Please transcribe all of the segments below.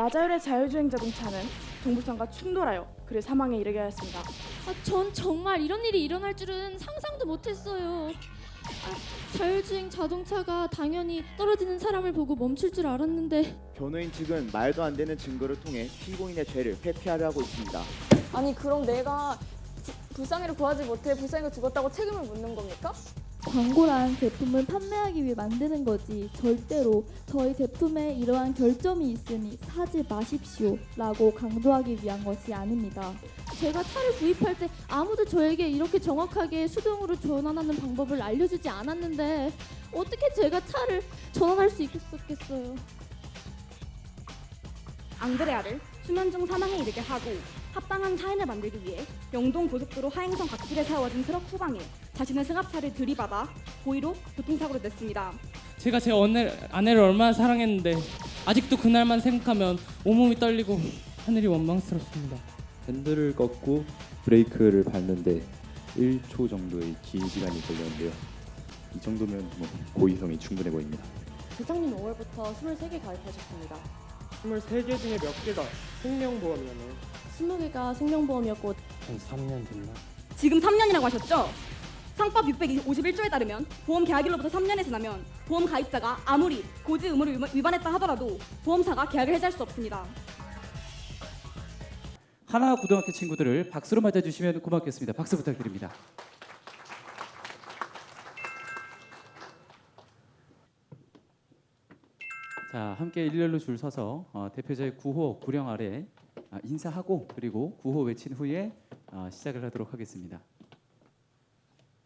마자율의 자율주행 자동차는 동물성과 충돌하여 그를 사망에 이르게 하였습니다. 전 정말 이런 일이 일어날 줄은 상상도 못했어요. 자율주행 자동차가 당연히 떨어지는 사람을 보고 멈출 줄 알았는데 변호인 측은 말도 안 되는 증거를 통해 피고인의 죄를 회피하려 하고 있습니다. 아니 그럼 내가 불쌍이를 구하지 못해 불쌍이가 죽었다고 책임을 묻는 겁니까? 광고란 제품을 판매하기 위해 만드는 거지 절대로 저희 제품에 이러한 결점이 있으니 사지 마십시오 라고 강조하기 위한 것이 아닙니다. 제가 차를 구입할 때 아무도 저에게 이렇게 정확하게 수동으로 전환하는 방법을 알려주지 않았는데 어떻게 제가 차를 전환할 수 있었겠어요. 앙드레아를 수면 중 사망에 이르게 하고 합당한 사인을 만들기 위해 영동 고속도로 하행선 갓길에 세워진 트럭 후방에 자신의 승합차를 들이받아 고의로 교통사고를 냈습니다. 제가 제 아내를 얼마나 사랑했는데 아직도 그날만 생각하면 온몸이 떨리고 하늘이 원망스럽습니다. 핸들을 꺾고 브레이크를 밟는데 1초 정도의 긴 시간이 걸렸는데요. 이 정도면 고의성이 충분해 보입니다. 부장님 5월부터 23개 가입하셨습니다. 23개 중에 몇 개가 생명보험이었나요? 20개가 생명보험이었고 한 3년 됐나? 지금 3년이라고 하셨죠? 상법 651조에 따르면 보험 계약일로부터 3년이 지나면 보험 가입자가 아무리 고지 의무를 위반했다 하더라도 보험사가 계약을 해지할 수 없습니다. 하나고등학교 친구들을 박수로 맞아주시면 고맙겠습니다. 박수 부탁드립니다. 자, 함께 일렬로 줄 서서 대표자의 구호 구령 아래 인사하고 그리고 구호 외친 후에 시작을 하도록 하겠습니다.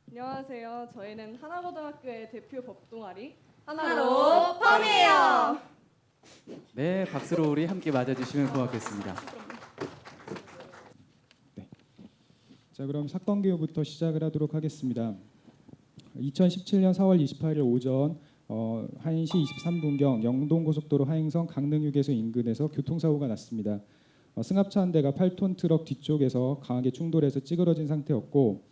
안녕하세요. 저희는 하나고등학교의 대표 법동아리 하나로 펌이에요. 네, 박수로 우리 함께 맞아주시면 고맙겠습니다. 자, 그럼 사건 개요부터 시작을 하도록 하겠습니다. 2017년 4월 28일 오전 1시 23분경 영동고속도로 하행선 강릉휴게소 인근에서 교통사고가 났습니다. 승합차 한 대가 8톤 트럭 뒤쪽에서 강하게 충돌해서 찌그러진 상태였고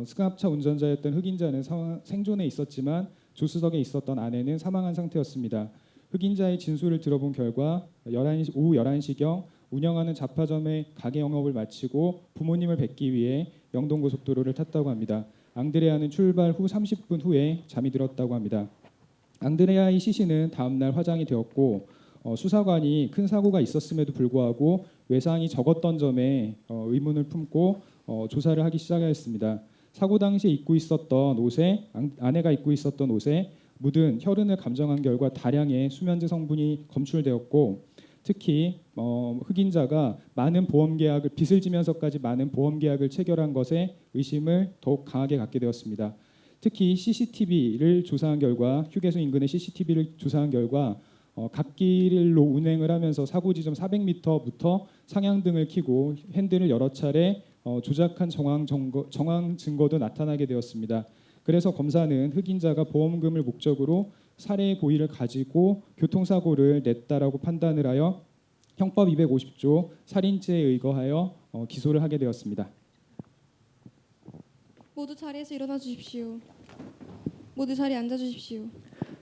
승합차 운전자였던 흑인자는 생존해 있었지만 조수석에 있었던 아내는 사망한 상태였습니다. 흑인자의 진술을 들어본 결과 오후 11시경 운영하는 잡화점의 가게 영업을 마치고 부모님을 뵙기 위해 영동고속도로를 탔다고 합니다. 앙드레아는 출발 후 30분 후에 잠이 들었다고 합니다. 앙드레아의 시신은 다음날 화장이 되었고 수사관이 큰 사고가 있었음에도 불구하고 외상이 적었던 점에 의문을 품고 조사를 하기 시작했습니다. 사고 당시에 입고 있었던 옷에 아내가 입고 있었던 옷에 묻은 혈흔을 감정한 결과 다량의 수면제 성분이 검출되었고 특히 흑인자가 많은 보험 계약을 빚을 지면서까지 많은 보험 계약을 체결한 것에 의심을 더욱 강하게 갖게 되었습니다. 특히 CCTV를 조사한 결과 휴게소 인근의 CCTV를 조사한 결과 갓길로 운행을 하면서 사고 지점 400m부터 상향등을 켜고 핸들을 여러 차례 조작한 정황 증거도 나타나게 되었습니다. 그래서 검사는 흑인자가 보험금을 목적으로 살해의 고의를 가지고 교통사고를 냈다라고 판단을 하여 형법 250조 살인죄에 의거하여 기소를 하게 되었습니다. 모두 자리에서 일어나 주십시오. 모두 자리에 앉아 주십시오.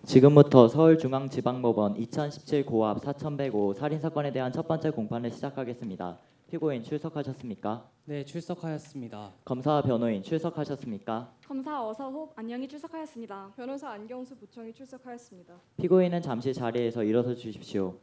지금부터 서울중앙지방법원 2017 고압 4105 살인사건에 대한 첫 번째 공판을 시작하겠습니다. 피고인 출석하셨습니까? 네, 출석하였습니다. 검사와 변호인 출석하셨습니까? 검사 어서홉 안녕히 출석하였습니다. 변호사 안경수 부총이 출석하였습니다. 피고인은 잠시 자리에서 일어서 주십시오.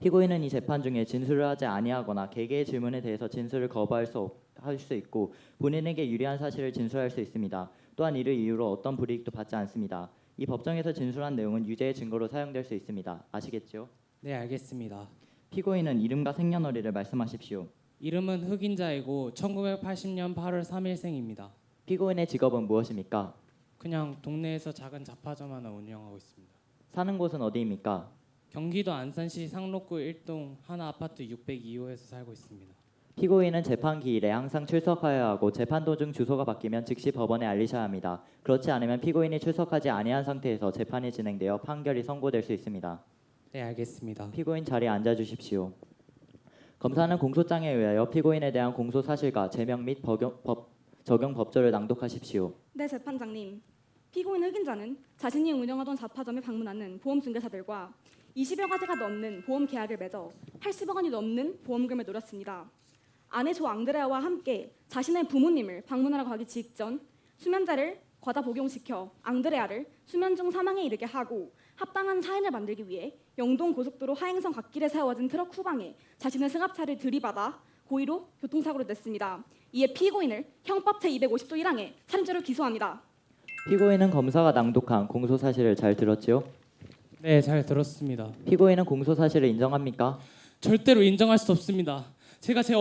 피고인은 이 재판 중에 진술을 하지 아니하거나 개개의 질문에 대해서 진술을 거부할 수 있고 본인에게 유리한 사실을 진술할 수 있습니다. 또한 이를 이유로 어떤 불이익도 받지 않습니다. 이 법정에서 진술한 내용은 유죄의 증거로 사용될 수 있습니다. 아시겠죠? 네, 알겠습니다. 피고인은 이름과 생년월일을 말씀하십시오. 이름은 흑인자이고 1980년 8월 3일생입니다. 피고인의 직업은 무엇입니까? 그냥 동네에서 작은 잡화점 하나 운영하고 있습니다. 사는 곳은 어디입니까? 경기도 안산시 상록구 1동 하나 아파트 602호에서 살고 있습니다. 피고인은 재판 기일에 항상 출석하여야 하고 재판 도중 주소가 바뀌면 즉시 법원에 알리셔야 합니다. 그렇지 않으면 피고인이 출석하지 아니한 상태에서 재판이 진행되어 판결이 선고될 수 있습니다. 네, 알겠습니다. 피고인 자리에 앉아 주십시오. 검사는 공소장에 의하여 피고인에 대한 공소 사실과 제명 및 적용 법조를 낭독하십시오. 네, 재판장님. 피고인 흑인자는 자신이 운영하던 잡화점에 방문하는 보험 중개사들과 20여 가지가 넘는 보험 계약을 맺어 80억 원이 넘는 보험금을 노렸습니다. 아내 조 앙드레아와 함께 자신의 부모님을 방문하러 가기 직전 수면제를 과다 복용시켜 앙드레아를 수면 중 사망에 이르게 하고 합당한 사인을 만들기 위해 영동 고속도로 하행선 갓길에 세워진 트럭 후방에 자신의 승합차를 들이받아 고의로 교통사고를 냈습니다. 이에 피고인을 형법 제250조 1항에 살인죄로 기소합니다. 피고인은 검사가 낭독한 공소 사실을 잘 들었지요? 네, 잘 들었습니다. 피고인은 공소 사실을 인정합니까? 절대로 인정할 수 없습니다. 제가 제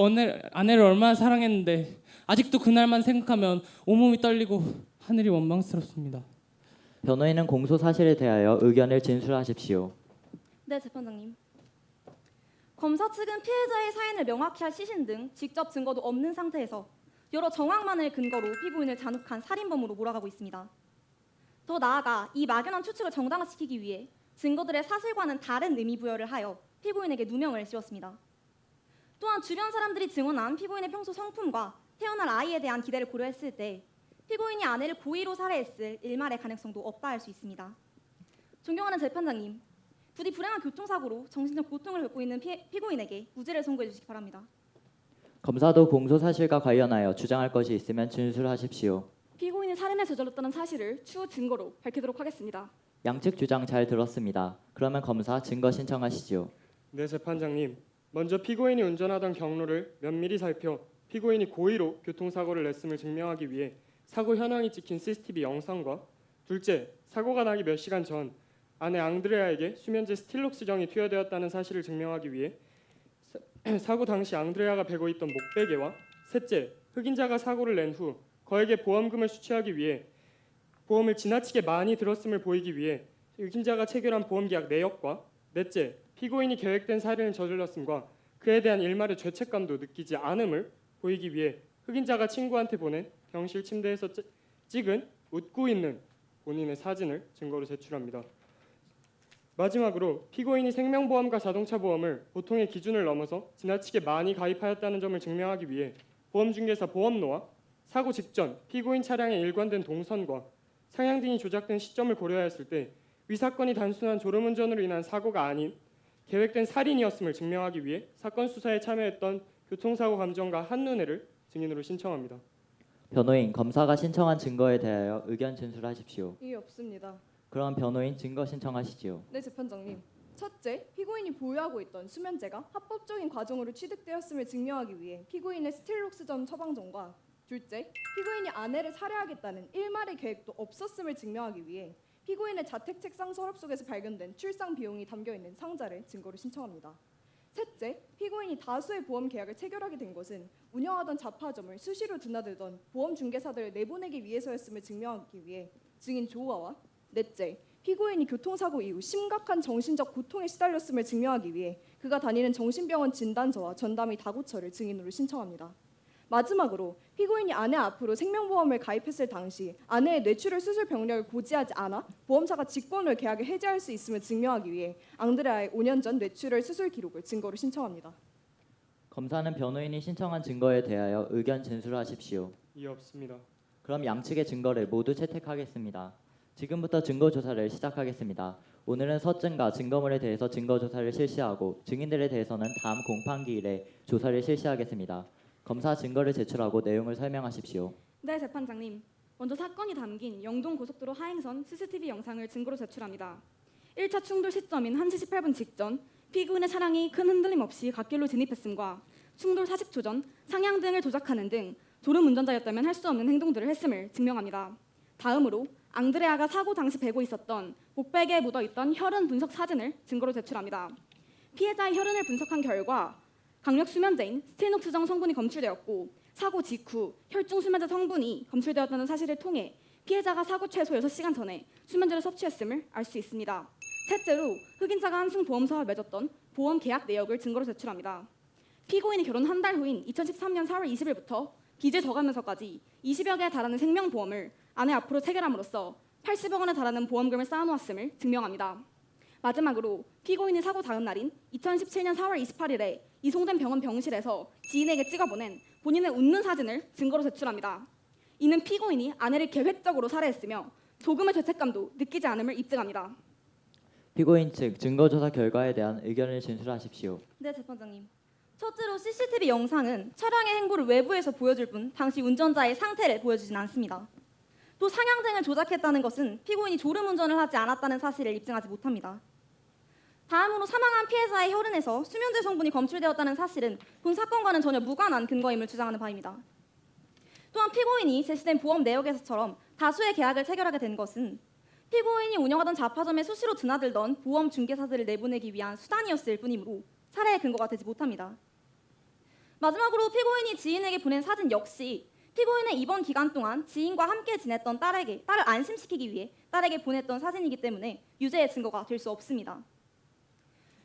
아내를 얼마나 사랑했는데 아직도 그날만 생각하면 온몸이 떨리고 하늘이 원망스럽습니다. 변호인은 공소 사실에 대하여 의견을 진술하십시오. 네, 재판장님. 검사 측은 피해자의 사인을 명확히 할 시신 등 직접 증거도 없는 상태에서 여러 정황만을 근거로 피고인을 잔혹한 살인범으로 몰아가고 있습니다. 더 나아가 이 막연한 추측을 정당화시키기 위해 증거들의 사실과는 다른 의미 부여를 하여 피고인에게 누명을 씌웠습니다. 또한 주변 사람들이 증언한 피고인의 평소 성품과 태어날 아이에 대한 기대를 고려했을 때 피고인이 아내를 고의로 살해했을 일말의 가능성도 없다 할 수 있습니다. 존경하는 재판장님, 부디 불행한 교통사고로 정신적 고통을 겪고 있는 피고인에게 무죄를 선고해 주시기 바랍니다. 검사도 공소 사실과 관련하여 주장할 것이 있으면 진술하십시오. 피고인이 살인을 저질렀다는 사실을 추후 증거로 밝히도록 하겠습니다. 양측 주장 잘 들었습니다. 그러면 검사 증거 신청하시죠. 네, 재판장님. 먼저 피고인이 운전하던 경로를 면밀히 살펴 피고인이 고의로 교통사고를 냈음을 증명하기 위해 사고 현황이 찍힌 CCTV 영상과 둘째, 사고가 나기 몇 시간 전 아내 앙드레아에게 수면제 스틸록스정이 투여되었다는 사실을 증명하기 위해 사고 당시 앙드레아가 베고 있던 목베개와 셋째, 흑인자가 사고를 낸 후 거액의 보험금을 수취하기 위해 보험을 지나치게 많이 들었음을 보이기 위해 흑인자가 체결한 보험계약 내역과 넷째, 피고인이 계획된 살인을 저질렀음과 그에 대한 일말의 죄책감도 느끼지 않음을 보이기 위해 흑인자가 친구한테 보낸 병실 침대에서 찍은 웃고 있는 본인의 사진을 증거로 제출합니다. 마지막으로 피고인이 생명보험과 자동차보험을 보통의 기준을 넘어서 지나치게 많이 가입하였다는 점을 증명하기 위해 보험중개사 보험로와 사고 직전 피고인 차량에 일관된 동선과 상향 등이 조작된 시점을 고려하였을 때 위 사건이 단순한 졸음운전으로 인한 사고가 아닌 계획된 살인이었음을 증명하기 위해 사건 수사에 참여했던 교통사고 감정가 한눈에를 증인으로 신청합니다. 변호인, 검사가 신청한 증거에 대하여 의견 진술하십시오. 이해 없습니다. 그럼 변호인 증거 신청하시지요. 네, 재판장님. 첫째, 피고인이 보유하고 있던 수면제가 합법적인 과정으로 취득되었음을 증명하기 위해 피고인의 스틸록스전 처방전과 둘째, 피고인이 아내를 살해하겠다는 일말의 계획도 없었음을 증명하기 위해 피고인의 자택 책상 서랍 속에서 발견된 출상 비용이 담겨있는 상자를 증거로 신청합니다. 셋째, 피고인이 다수의 보험 계약을 체결하게 된 것은 운영하던 잡화점을 수시로 드나들던 보험 중개사들을 내보내기 위해서였음을 증명하기 위해 증인 조우아와 넷째, 피고인이 교통사고 이후 심각한 정신적 고통에 시달렸음을 증명하기 위해 그가 다니는 정신병원 진단서와 전담의 다구처를 증인으로 신청합니다. 마지막으로 피고인이 아내 앞으로 생명보험을 가입했을 당시 아내의 뇌출혈 수술 병력을 고지하지 않아 보험사가 직권으로 계약을 해지할 수 있음을 증명하기 위해 앙드레아의 5년 전 뇌출혈 수술 기록을 증거로 신청합니다. 검사는 변호인이 신청한 증거에 대하여 의견 진술하십시오. 이해 없습니다. 그럼 양측의 증거를 모두 채택하겠습니다. 지금부터 증거 조사를 시작하겠습니다. 오늘은 서증과 증거물에 대해서 증거 조사를 실시하고 증인들에 대해서는 다음 공판기일에 조사를 실시하겠습니다. 검사 증거를 제출하고 내용을 설명하십시오. 네, 재판장님. 먼저 사건이 담긴 영동 고속도로 하행선 CCTV 영상을 증거로 제출합니다. 1차 충돌 시점인 1시 18분 직전 피고인의 차량이 큰 흔들림 없이 갓길로 진입했음과 충돌 40초 전 상향 등을 조작하는 등 졸음 운전자였다면 할 수 없는 행동들을 했음을 증명합니다. 다음으로 앙드레아가 사고 당시 베고 있었던 목베개에 묻어있던 혈흔 분석 사진을 증거로 제출합니다. 피해자의 혈흔을 분석한 결과 강력 수면제인 스틸록스정 성분이 검출되었고 사고 직후 혈중 수면제 성분이 검출되었다는 사실을 통해 피해자가 사고 최소 6시간 전에 수면제를 섭취했음을 알 수 있습니다. 셋째로 흑인자가 한승보험사와 맺었던 보험 계약 내역을 증거로 제출합니다. 피고인이 결혼 한 달 후인 2013년 4월 20일부터 빚을 져가면서까지 20여 개에 달하는 생명보험을 아내 앞으로 체결함으로써 80억 원에 달하는 보험금을 쌓아놓았음을 증명합니다. 마지막으로 피고인이 사고 다음 날인 2017년 4월 28일에 이송된 병원 병실에서 지인에게 찍어보낸 본인의 웃는 사진을 증거로 제출합니다. 이는 피고인이 아내를 계획적으로 살해했으며 조금의 죄책감도 느끼지 않음을 입증합니다. 피고인 측 증거조사 결과에 대한 의견을 진술하십시오. 네, 재판장님. 첫째로 CCTV 영상은 차량의 행보를 외부에서 보여줄 뿐 당시 운전자의 상태를 보여주진 않습니다. 또 상향등을 조작했다는 것은 피고인이 졸음운전을 하지 않았다는 사실을 입증하지 못합니다. 다음으로 사망한 피해자의 혈흔에서 수면제 성분이 검출되었다는 사실은 본 사건과는 전혀 무관한 근거임을 주장하는 바입니다. 또한 피고인이 제시된 보험 내역에서처럼 다수의 계약을 체결하게 된 것은 피고인이 운영하던 잡화점에 수시로 드나들던 보험 중개사들을 내보내기 위한 수단이었을 뿐이므로 살해의 근거가 되지 못합니다. 마지막으로 피고인이 지인에게 보낸 사진 역시 피고인의 입원 기간 동안 지인과 함께 지냈던 딸을 안심시키기 위해 딸에게 보냈던 사진이기 때문에 유죄의 증거가 될 수 없습니다.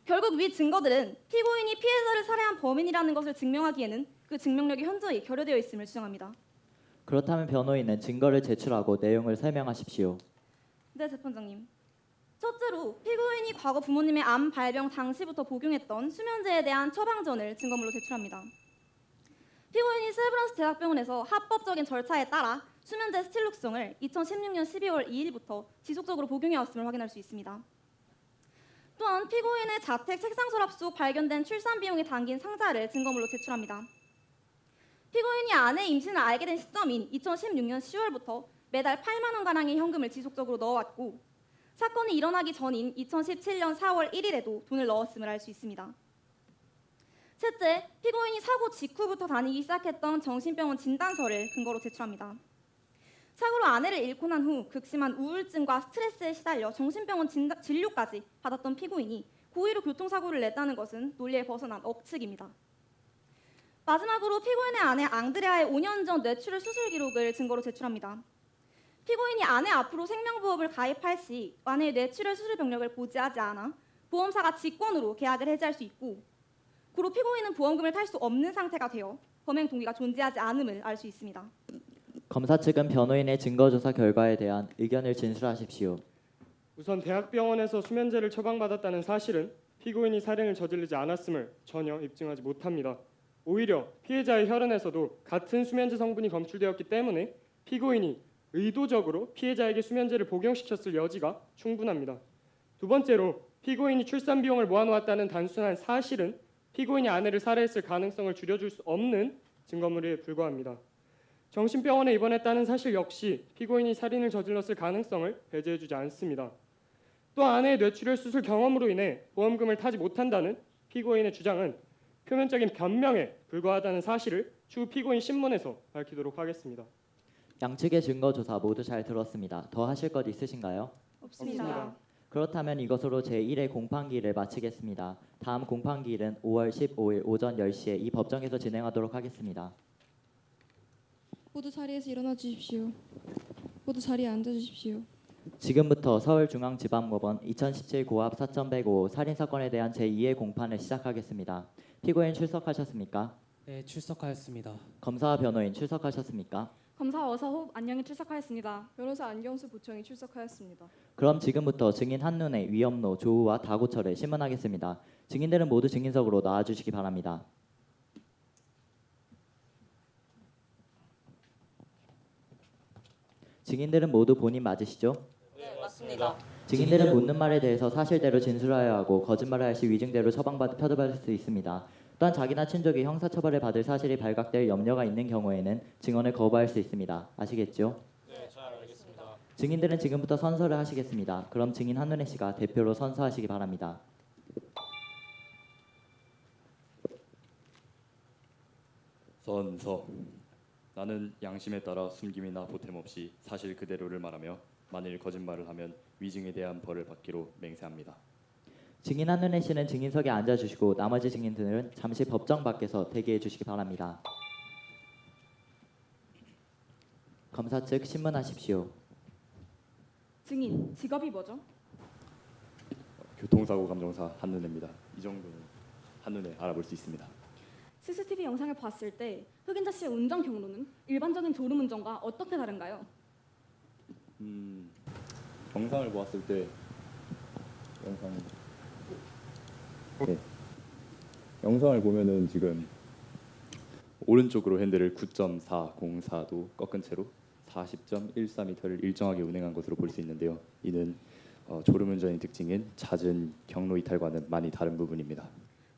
결국 위 증거들은 피고인이 피해자를 살해한 범인이라는 것을 증명하기에는 그 증명력이 현저히 결여되어 있음을 주장합니다. 그렇다면 변호인은 증거를 제출하고 내용을 설명하십시오. 네, 재판장님. 첫째로 피고인이 과거 부모님의 암 발병 당시부터 복용했던 수면제에 대한 처방전을 증거물로 제출합니다. 피고인이 세브란스 대학병원에서 합법적인 절차에 따라 수면제 스틸록성을 2016년 12월 2일부터 지속적으로 복용해왔음을 확인할 수 있습니다. 또한 피고인의 자택 책상 서랍 속 발견된 출산 비용이 담긴 상자를 증거물로 제출합니다. 피고인이 아내의 임신을 알게 된 시점인 2016년 10월부터 매달 8만 원가량의 현금을 지속적으로 넣어왔고 사건이 일어나기 전인 2017년 4월 1일에도 돈을 넣었음을 알 수 있습니다. 셋째, 피고인이 사고 직후부터 다니기 시작했던 정신병원 진단서를 근거로 제출합니다. 사고로 아내를 잃고 난 후 극심한 우울증과 스트레스에 시달려 정신병원 진료까지 받았던 피고인이 고의로 교통사고를 냈다는 것은 논리에 벗어난 억측입니다. 마지막으로 피고인의 아내 앙드레아의 5년 전 뇌출혈 수술 기록을 증거로 제출합니다. 피고인이 아내 앞으로 생명보험을 가입할 시 아내의 뇌출혈 수술 병력을 보지하지 않아 보험사가 직권으로 계약을 해지할 수 있고 고로 피고인은 보험금을 탈 수 없는 상태가 되어 범행 동기가 존재하지 않음을 알 수 있습니다. 검사 측은 변호인의 증거조사 결과에 대한 의견을 진술하십시오. 우선 대학병원에서 수면제를 처방받았다는 사실은 피고인이 살인을 저지르지 않았음을 전혀 입증하지 못합니다. 오히려 피해자의 혈흔에서도 같은 수면제 성분이 검출되었기 때문에 피고인이 의도적으로 피해자에게 수면제를 복용시켰을 여지가 충분합니다. 두 번째로 피고인이 출산 비용을 모아놓았다는 단순한 사실은 피고인이 아내를 살해했을 가능성을 줄여줄 수 없는 증거물에 불과합니다. 정신병원에 입원했다는 사실 역시 피고인이 살인을 저질렀을 가능성을 배제해주지 않습니다. 또 아내의 뇌출혈 수술 경험으로 인해 보험금을 타지 못한다는 피고인의 주장은 표면적인 변명에 불과하다는 사실을 추후 피고인 신문에서 밝히도록 하겠습니다. 양측의 증거조사 모두 잘 들었습니다. 더 하실 것 있으신가요? 없습니다. 그렇다면 이것으로 제1회 공판기일을 마치겠습니다. 다음 공판기일은 5월 15일 오전 10시에 이 법정에서 진행하도록 하겠습니다. 모두 자리에서 일어나 주십시오. 모두 자리에 앉아 주십시오. 지금부터 서울중앙지방법원 2017 고압 4105 살인사건에 대한 제2회 공판을 시작하겠습니다. 피고인 출석하셨습니까? 네, 출석하였습니다. 검사와 변호인 출석하셨습니까? 검사 어서호 안녕히 출석하였습니다. 변호사 안경수 부청이 출석하였습니다. 그럼 지금부터 증인 한눈에 위험로, 조우와 다고철을 신문하겠습니다. 증인들은 모두 증인석으로 나와주시기 바랍니다. 증인들은 모두 본인 맞으시죠? 네, 맞습니다. 증인들은 묻는 말에 대해서 사실대로 진술하여야 하고 거짓말을 할 시 위증대로 표적받을 수 있습니다. 또한 자기나 친족이 형사처벌을 받을 사실이 발각될 염려가 있는 경우에는 증언을 거부할 수 있습니다. 아시겠죠? 네, 잘 알겠습니다. 증인들은 지금부터 선서를 하시겠습니다. 그럼 증인 한눈에 씨가 대표로 선서하시기 바랍니다. 선서. 나는 양심에 따라 숨김이나 보탬 없이 사실 그대로를 말하며 만일 거짓말을 하면 위증에 대한 벌을 받기로 맹세합니다. 증인 한눈에 씨는 증인석에 앉아주시고 나머지 증인들은 잠시 법정 밖에서 대기해 주시기 바랍니다. 검사 측 신문하십시오. 증인, 직업이 뭐죠? 교통사고 감정사 한눈에입니다. 이 정도는 한눈에 알아볼 수 있습니다. CCTV 영상을 봤을 때 흑인자 씨의 운전 경로는 일반적인 졸음운전과 어떻게 다른가요? 영상을 보았을 때 영상을 보면은 지금 오른쪽으로 핸들을 9.404도 꺾은 채로 40.14m를 일정하게 운행한 것으로 볼 수 있는데요. 이는 졸음운전의 특징인 잦은 경로 이탈과는 많이 다른 부분입니다.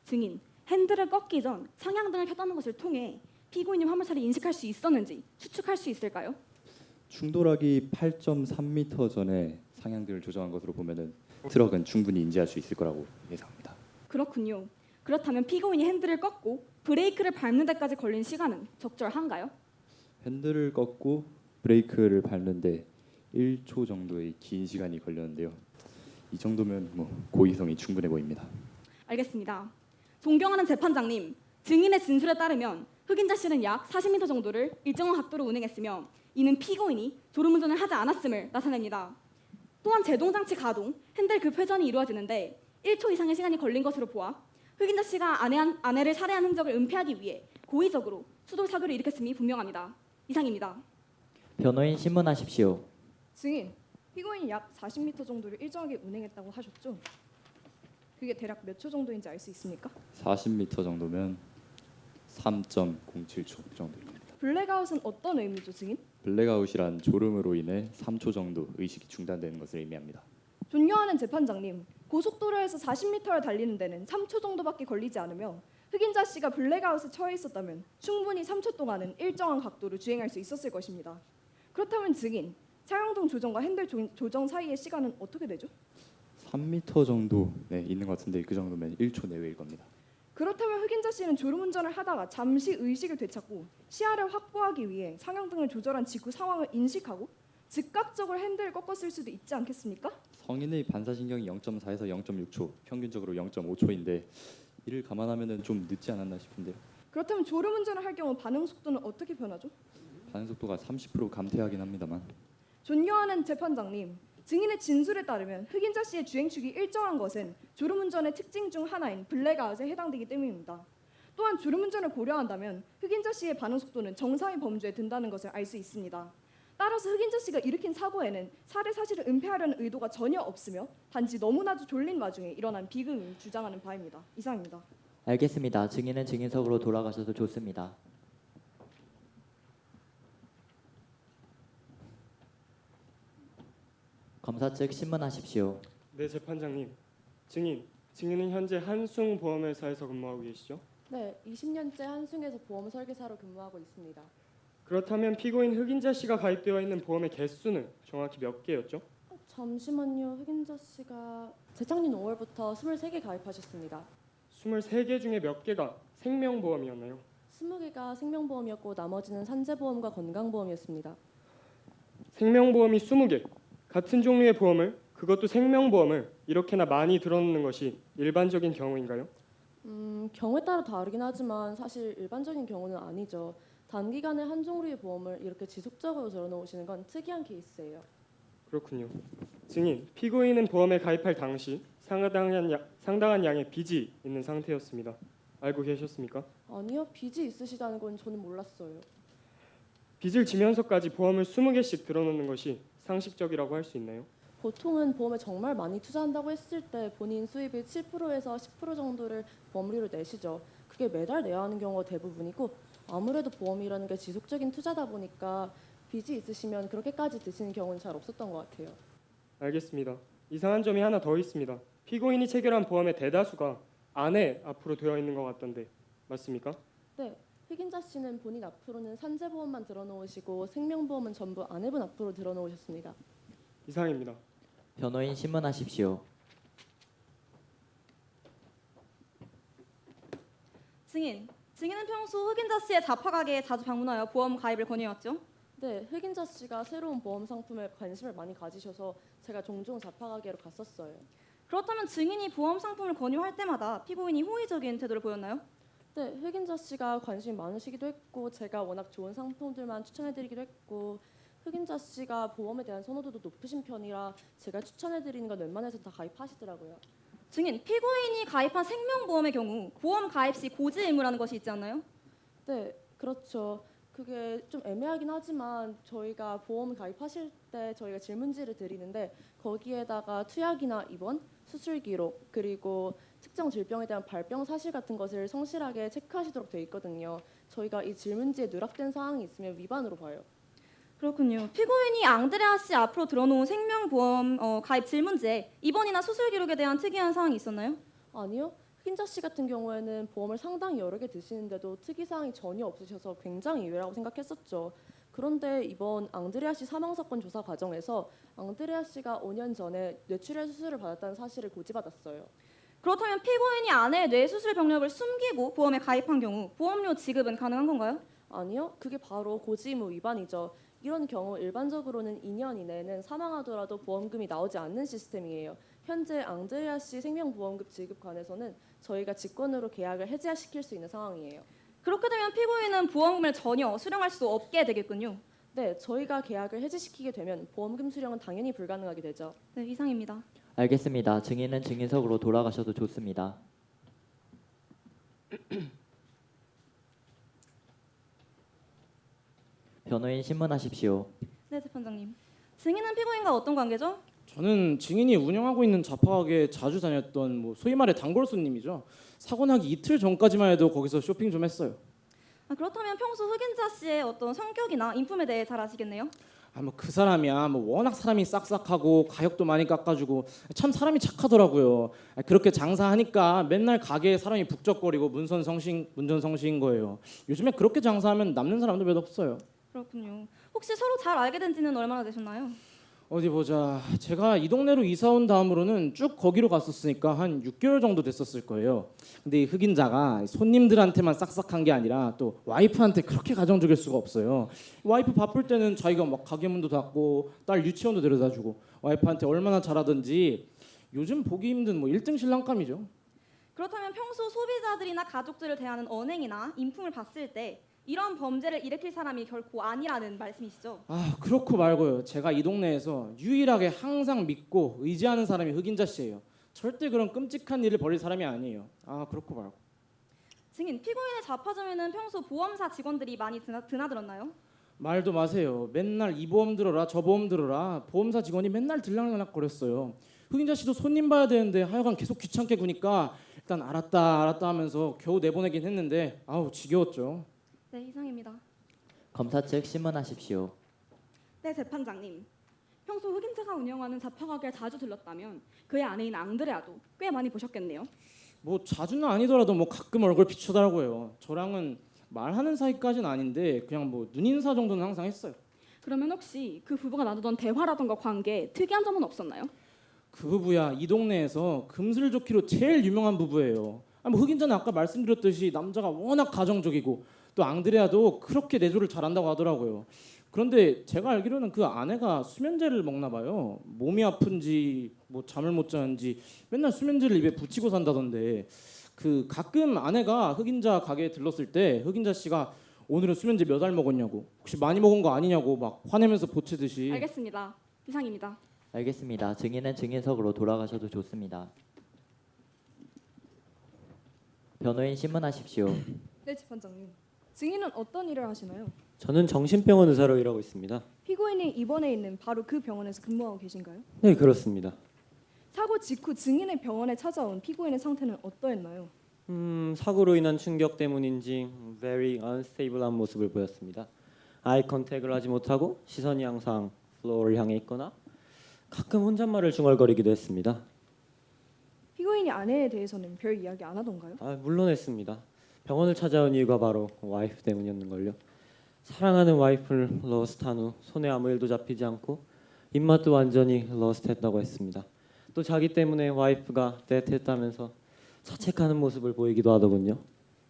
증인, 핸들을 꺾기 전 상향등을 켰다는 것을 통해 피고인이 화물차를 인식할 수 있었는지 추측할 수 있을까요? 충돌하기 8.3m 전에 상향등을 조정한 것으로 보면은 트럭은 충분히 인지할 수 있을 거라고 예상합니다. 그렇군요. 그렇다면 피고인이 핸들을 꺾고 브레이크를 밟는 데까지 걸린 시간은 적절한가요? 핸들을 꺾고 브레이크를 밟는데 1초 정도의 긴 시간이 걸렸는데요. 이 정도면 고의성이 충분해 보입니다. 알겠습니다. 존경하는 재판장님, 증인의 진술에 따르면 흑인자 씨는 약 40m 정도를 일정한 각도로 운행했으며 이는 피고인이 졸음운전을 하지 않았음을 나타냅니다. 또한 제동장치 가동, 핸들 급 회전이 이루어지는데 1초 이상의 시간이 걸린 것으로 보아 흑인자 씨가 아내를 살해한 흔적을 은폐하기 위해 고의적으로 수돌 사고를 일으켰음이 분명합니다. 이상입니다. 변호인 신문하십시오. 증인, 피고인이 약 40m 정도를 일정하게 운행했다고 하셨죠? 그게 대략 몇 초 정도인지 알 수 있습니까? 40m 정도면 3.07초 정도입니다. 블랙아웃은 어떤 의미죠, 증인? 블랙아웃이란 졸음으로 인해 3초 정도 의식이 중단되는 것을 의미합니다. 존경하는 재판장님, 고속도로에서 40m를 달리는 데는 3초 정도밖에 걸리지 않으며 흑인자 씨가 블랙아웃에 처해 있었다면 충분히 3초 동안은 일정한 각도로 주행할 수 있었을 것입니다. 그렇다면 증인, 상향등 조정과 핸들 조정 사이의 시간은 어떻게 되죠? 3m 정도 있는 것 같은데 그 정도면 1초 내외일 겁니다. 그렇다면 흑인자 씨는 졸음운전을 하다가 잠시 의식을 되찾고 시야를 확보하기 위해 상향등을 조절한 직후 상황을 인식하고 즉각적으로 핸들을 꺾었을 수도 있지 않겠습니까? 성인의 반사신경이 0.4에서 0.6초, 평균적으로 0.5초인데 이를 감안하면 좀 늦지 않았나 싶은데요. 그렇다면 졸음운전을 할 경우 반응 속도는 어떻게 변하죠? 반응 속도가 30% 감퇴하긴 합니다만 존경하는 재판장님, 증인의 진술에 따르면 흑인자 씨의 주행축이 일정한 것은 졸음운전의 특징 중 하나인 블랙아웃에 해당되기 때문입니다. 또한 졸음운전을 고려한다면 흑인자 씨의 반응 속도는 정상의 범주에 든다는 것을 알 수 있습니다. 따라서 흑인자 씨가 일으킨 사고에는 살해 사실을 은폐하려는 의도가 전혀 없으며 단지 너무나도 졸린 와중에 일어난 비극을 주장하는 바입니다. 이상입니다. 알겠습니다. 증인은 증인석으로 돌아가셔도 좋습니다. 검사 측 신문하십시오. 네, 재판장님. 증인은 현재 한숭 보험회사에서 근무하고 계시죠? 네, 20년째 한숭에서 보험 설계사로 근무하고 있습니다. 그렇다면 피고인 흑인자 씨가 가입되어 있는 보험의 개수는 정확히 몇 개였죠? 잠시만요. 흑인자 씨가 재작년 5월부터 23개 가입하셨습니다. 23개 중에 몇 개가 생명보험이었나요? 20개가 생명보험이었고 나머지는 산재보험과 건강보험이었습니다. 생명보험이 20개. 같은 종류의 보험을, 그것도 생명보험을 이렇게나 많이 들어놓는 것이 일반적인 경우인가요? 경우에 따라 다르긴 하지만 사실 일반적인 경우는 아니죠. 단기간에 한 종류의 보험을 이렇게 지속적으로 들어놓으시는 건 특이한 케이스예요. 그렇군요. 증인, 피고인은 보험에 가입할 당시 상당한 양의 빚이 있는 상태였습니다. 알고 계셨습니까? 아니요, 빚이 있으시다는 건 저는 몰랐어요. 빚을 지면서까지 보험을 20개씩 들어놓는 것이 상식적이라고 할 수 있나요? 보통은 보험에 정말 많이 투자한다고 했을 때 본인 수입의 7%에서 10% 정도를 보험료를 내시죠. 그게 매달 내야 하는 경우가 대부분이고 아무래도 보험이라는 게 지속적인 투자다 보니까 빚이 있으시면 그렇게까지 드시는 경우는 잘 없었던 것 같아요. 알겠습니다. 이상한 점이 하나 더 있습니다. 피고인이 체결한 보험의 대다수가 아내 앞으로 되어 있는 것 같던데 맞습니까? 네, 흑인자 씨는 본인 앞으로는 산재보험만 들어놓으시고 생명보험은 전부 아내분 앞으로 들어놓으셨습니다. 이상입니다. 변호인 신문하십시오. 증인은 평소 흑인자 씨의 잡화 가게에 자주 방문하여 보험 가입을 권유해왔죠? 네, 흑인자 씨가 새로운 보험 상품에 관심을 많이 가지셔서 제가 종종 잡화 가게로 갔었어요. 그렇다면 증인이 보험 상품을 권유할 때마다 피고인이 호의적인 태도를 보였나요? 네, 흑인자 씨가 관심이 많으시기도 했고 제가 워낙 좋은 상품들만 추천해드리기도 했고 흑인자 씨가 보험에 대한 선호도도 높으신 편이라 제가 추천해드리는 건 웬만해서 다 가입하시더라고요. 증인, 피고인이 가입한 생명보험의 경우 보험 가입 시 고지 의무라는 것이 있지 않나요? 네, 그렇죠. 그게 좀 애매하긴 하지만 저희가 보험 가입하실 때 저희가 질문지를 드리는데 거기에다가 투약이나 입원, 수술 기록 그리고 특정 질병에 대한 발병 사실 같은 것을 성실하게 체크하시도록 되어 있거든요. 저희가 이 질문지에 누락된 사항이 있으면 위반으로 봐요. 그렇군요. 피고인이 앙드레아 씨 앞으로 들어놓은 생명보험 가입 질문지에 입원이나 수술 기록에 대한 특이한 사항이 있었나요? 아니요. 흑인자 씨 같은 경우에는 보험을 상당히 여러 개 드시는데도 특이 사항이 전혀 없으셔서 굉장히 의외라고 생각했었죠. 그런데 이번 앙드레아 씨 사망 사건 조사 과정에서 앙드레아 씨가 5년 전에 뇌출혈 수술을 받았다는 사실을 고지받았어요. 그렇다면 피고인이 아내의 뇌 수술 병력을 숨기고 보험에 가입한 경우 보험료 지급은 가능한 건가요? 아니요. 그게 바로 고지 의무 위반이죠. 이런 경우 일반적으로는 2년 이내에는 사망하더라도 보험금이 나오지 않는 시스템이에요. 현재 앙드레아 씨 생명보험금 지급관에서는 저희가 직권으로 계약을 해지시킬 수 있는 상황이에요. 그렇게 되면 피고인은 보험금을 전혀 수령할 수 없게 되겠군요. 네, 저희가 계약을 해지시키게 되면 보험금 수령은 당연히 불가능하게 되죠. 네, 이상입니다. 알겠습니다. 증인은 증인석으로 돌아가셔도 좋습니다. 변호인 신문하십시오. 네, 재판장님. 증인은 피고인과 어떤 관계죠? 저는 증인이 운영하고 있는 잡화가게에 자주 다녔던 소위 말해 단골 손님이죠. 사고 나기 이틀 전까지만 해도 거기서 쇼핑 좀 했어요. 그렇다면 평소 흑인자 씨의 어떤 성격이나 인품에 대해 잘 아시겠네요? 그 사람이야 워낙 사람이 싹싹하고 가격도 많이 깎아주고 참 사람이 착하더라고요. 그렇게 장사하니까 맨날 가게에 사람이 북적거리고 문전성시인 거예요. 요즘에 그렇게 장사하면 남는 사람도 몇 없어요. 그렇군요. 혹시 서로 잘 알게 된 지는 얼마나 되셨나요? 어디 보자. 제가 이 동네로 이사 온 다음으로는 쭉 거기로 갔었으니까 한 6개월 정도 됐었을 거예요. 근데 이 흑인자가 손님들한테만 싹싹한 게 아니라 또 와이프한테 그렇게 가정적일 수가 없어요. 와이프 바쁠 때는 자기가 막 가게 문도 닫고 딸 유치원도 데려다주고 와이프한테 얼마나 잘하던지 요즘 보기 힘든 1등 신랑감이죠. 그렇다면 평소 소비자들이나 가족들을 대하는 언행이나 인품을 봤을 때 이런 범죄를 일으킬 사람이 결코 아니라는 말씀이시죠? 그렇고 말고요. 제가 이 동네에서 유일하게 항상 믿고 의지하는 사람이 흑인자 씨예요. 절대 그런 끔찍한 일을 벌일 사람이 아니에요. 그렇고 말고. 증인, 피고인의 잡화점에는 평소 보험사 직원들이 많이 드나들었나요? 말도 마세요. 맨날 이 보험 들어라 저 보험 들어라 보험사 직원이 맨날 들락날락거렸어요. 흑인자 씨도 손님 봐야 되는데 하여간 계속 귀찮게 구니까 일단 알았다 하면서 겨우 내보내긴 했는데 지겨웠죠. 네, 이상입니다. 검사 측 신문하십시오. 네, 재판장님. 평소 흑인자가 운영하는 잡화가게에 자주 들렀다면 그의 아내인 앙드레아도 꽤 많이 보셨겠네요. 자주는 아니더라도 가끔 얼굴 비추더라고요. 저랑은 말하는 사이까지는 아닌데 그냥 눈인사 정도는 항상 했어요. 그러면 혹시 그 부부가 나누던 대화라던가 관계에 특이한 점은 없었나요? 그 부부야 이 동네에서 금슬좋기로 제일 유명한 부부예요. 흑인자는 아까 말씀드렸듯이 남자가 워낙 가정적이고 또 앙드레아도 그렇게 내조를 잘한다고 하더라고요. 그런데 제가 알기로는 그 아내가 수면제를 먹나 봐요. 몸이 아픈지 잠을 못 자는지 맨날 수면제를 입에 붙이고 산다던데 가끔 아내가 흑인자 가게에 들렀을 때 흑인자 씨가 오늘은 수면제 몇 알 먹었냐고 혹시 많이 먹은 거 아니냐고 막 화내면서 보채듯이. 알겠습니다. 이상입니다. 알겠습니다. 증인은 증인석으로 돌아가셔도 좋습니다. 변호인 신문하십시오. 네, 재판장님. 증인은 어떤 일을 하시나요? 저는 정신병원 의사로 일하고 있습니다. 피고인이 입원해 있는 바로 그 병원에서 근무하고 계신가요? 네, 그렇습니다. 사고 직후 증인의 병원에 찾아온 피고인의 상태는 어떠했나요? 사고로 인한 충격 때문인지 very unstable한 모습을 보였습니다. 아이 컨택을 하지 못하고 시선이 항상 플로어를 향해 있거나 가끔 혼잣말을 중얼거리기도 했습니다. 피고인이 아내에 대해서는 별 이야기 안 하던가요? 물론 했습니다. 병원을 찾아온 이유가 바로 와이프 때문이었는걸요. 사랑하는 와이프를 러스트한 후 손에 아무 일도 잡히지 않고 입맛도 완전히 러스트했다고 했습니다. 또 자기 때문에 와이프가 데트했다면서 자책하는 모습을 보이기도 하더군요.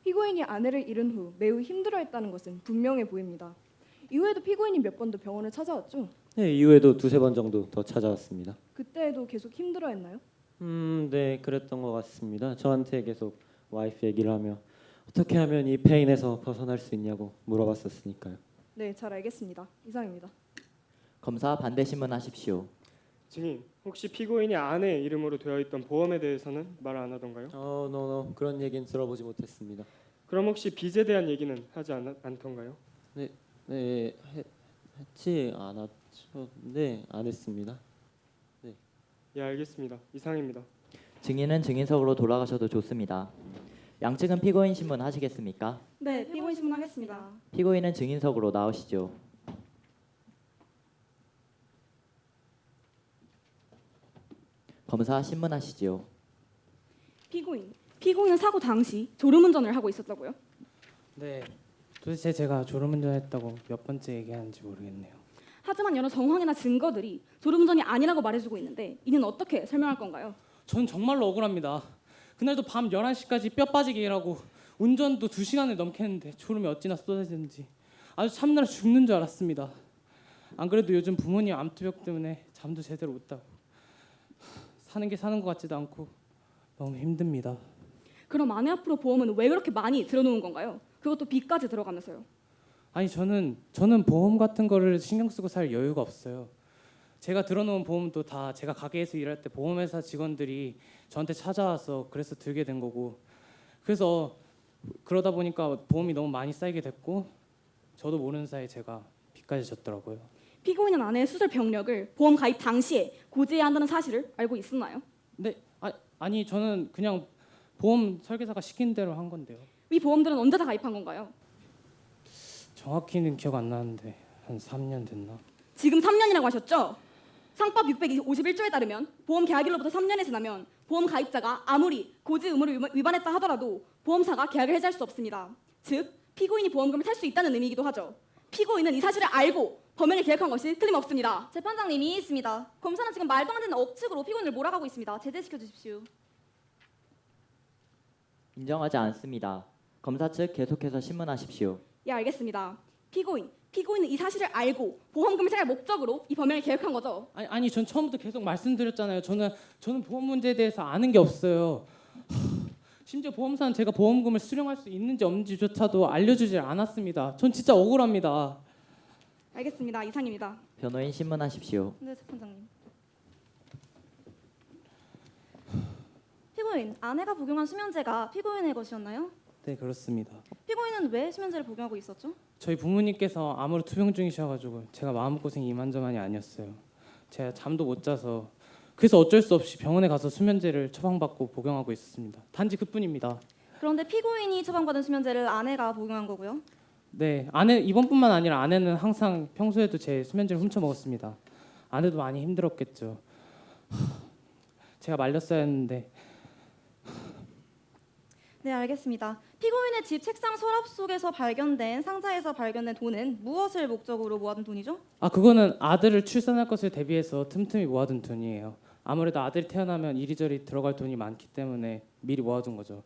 피고인이 아내를 잃은 후 매우 힘들어했다는 것은 분명해 보입니다. 이후에도 피고인이 몇 번 더 병원을 찾아왔죠? 네, 이후에도 두세 번 정도 더 찾아왔습니다. 그때에도 계속 힘들어했나요? 네, 그랬던 것 같습니다. 저한테 계속 와이프 얘기를 하며 어떻게 하면 이 페인에서 벗어날 수 있냐고 물어봤었으니까요. 네, 잘 알겠습니다. 이상입니다. 검사 반대 신문하십시오. 증인, 혹시 피고인이 아내의 이름으로 되어 있던 보험에 대해서는 말 안 하던가요? no, 그런 얘기는 들어보지 못했습니다. 그럼 혹시 빚에 대한 얘기는 하지 않던가요? 네, 했지 않았죠. 네, 안 했습니다. 네. 예, 알겠습니다. 이상입니다. 증인은 증인석으로 돌아가셔도 좋습니다. 양측은 피고인 신문 하시겠습니까? 네, 피고인 신문하겠습니다. 피고인은 증인석으로 나오시죠. 검사 신문하시지요. 피고인은 사고 당시 졸음운전을 하고 있었다고요? 네. 도대체 제가 졸음운전했다고 몇 번째 얘기하는지 모르겠네요. 하지만 여러 정황이나 증거들이 졸음운전이 아니라고 말해주고 있는데 이는 어떻게 설명할 건가요? 전 정말로 억울합니다. 그날도 밤 11시까지 뼈 빠지게 일하고 운전도 2시간을 넘게 했는데 졸음이 어찌나 쏟아지는지 아주 참느라 죽는 줄 알았습니다. 안 그래도 요즘 부모님 암투병 때문에 잠도 제대로 못 자고 사는 게 사는 것 같지도 않고 너무 힘듭니다. 그럼 아내 앞으로 보험은 왜 그렇게 많이 들어놓은 건가요? 그것도 빚까지 들어가면서요. 아니 저는 보험 같은 거를 신경 쓰고 살 여유가 없어요. 제가 들어놓은 보험도 다 제가 가게에서 일할 때 보험회사 직원들이 저한테 찾아와서 그래서 들게 된 거고 그래서 그러다 보니까 보험이 너무 많이 쌓이게 됐고 저도 모르는 사이에 제가 빚까지 졌더라고요. 피고인은 아내의 수술 병력을 보험 가입 당시에 고지해야 한다는 사실을 알고 있었나요? 네, 아니 저는 그냥 보험 설계사가 시킨 대로 한 건데요. 이 보험들은 언제 다 가입한 건가요? 정확히는 기억 안 나는데 한 3년 됐나? 지금 3년이라고 하셨죠? 상법 651조에 따르면 보험 계약일로부터 3년이 지나면 보험 가입자가 아무리 고지 의무를 위반했다 하더라도 보험사가 계약을 해지할 수 없습니다. 즉 피고인이 보험금을 탈 수 있다는 의미이기도 하죠. 피고인은 이 사실을 알고 범행을 계획한 것이 틀림없습니다. 재판장님 이해했습니다. 검사는 지금 말도 안 되는 억측으로 피고인을 몰아가고 있습니다. 제재시켜 주십시오. 인정하지 않습니다. 검사 측 계속해서 신문하십시오. 예, 알겠습니다. 피고인은 이 사실을 알고 보험금을 생할 목적으로 이 범행을 계획한 거죠. 아니 전 처음부터 계속 말씀드렸잖아요. 저는 보험 문제에 대해서 아는 게 없어요. 심지어 보험사는 제가 보험금을 수령할 수 있는지 없는지조차도 알려주질 않았습니다. 전 진짜 억울합니다. 알겠습니다. 이상입니다. 변호인 신문하십시오. 네, 재판장님. 피고인, 아내가 복용한 수면제가 피고인의 것이었나요? 네, 그렇습니다. 피고인은 왜 수면제를 복용하고 있었죠? 저희 부모님께서 암으로 투병 중이셔가지고 제가 마음고생이 이만저만이 아니었어요. 제가 잠도 못 자서 그래서 어쩔 수 없이 병원에 가서 수면제를 처방받고 복용하고 있었습니다. 단지 그뿐입니다. 그런데 피고인이 처방받은 수면제를 아내가 복용한 거고요. 네, 이번뿐만 아니라 아내는 항상 평소에도 제 수면제를 훔쳐 먹었습니다. 아내도 많이 힘들었겠죠. 제가 말렸어야 했는데. 네, 알겠습니다. 피고인의 집 책상 서랍 속에서 발견된 상자에서 발견된 돈은 무엇을 목적으로 모아둔 돈이죠? 그거는 아들을 출산할 것을 대비해서 틈틈이 모아둔 돈이에요. 아무래도 아들이 태어나면 이리저리 들어갈 돈이 많기 때문에 미리 모아둔 거죠.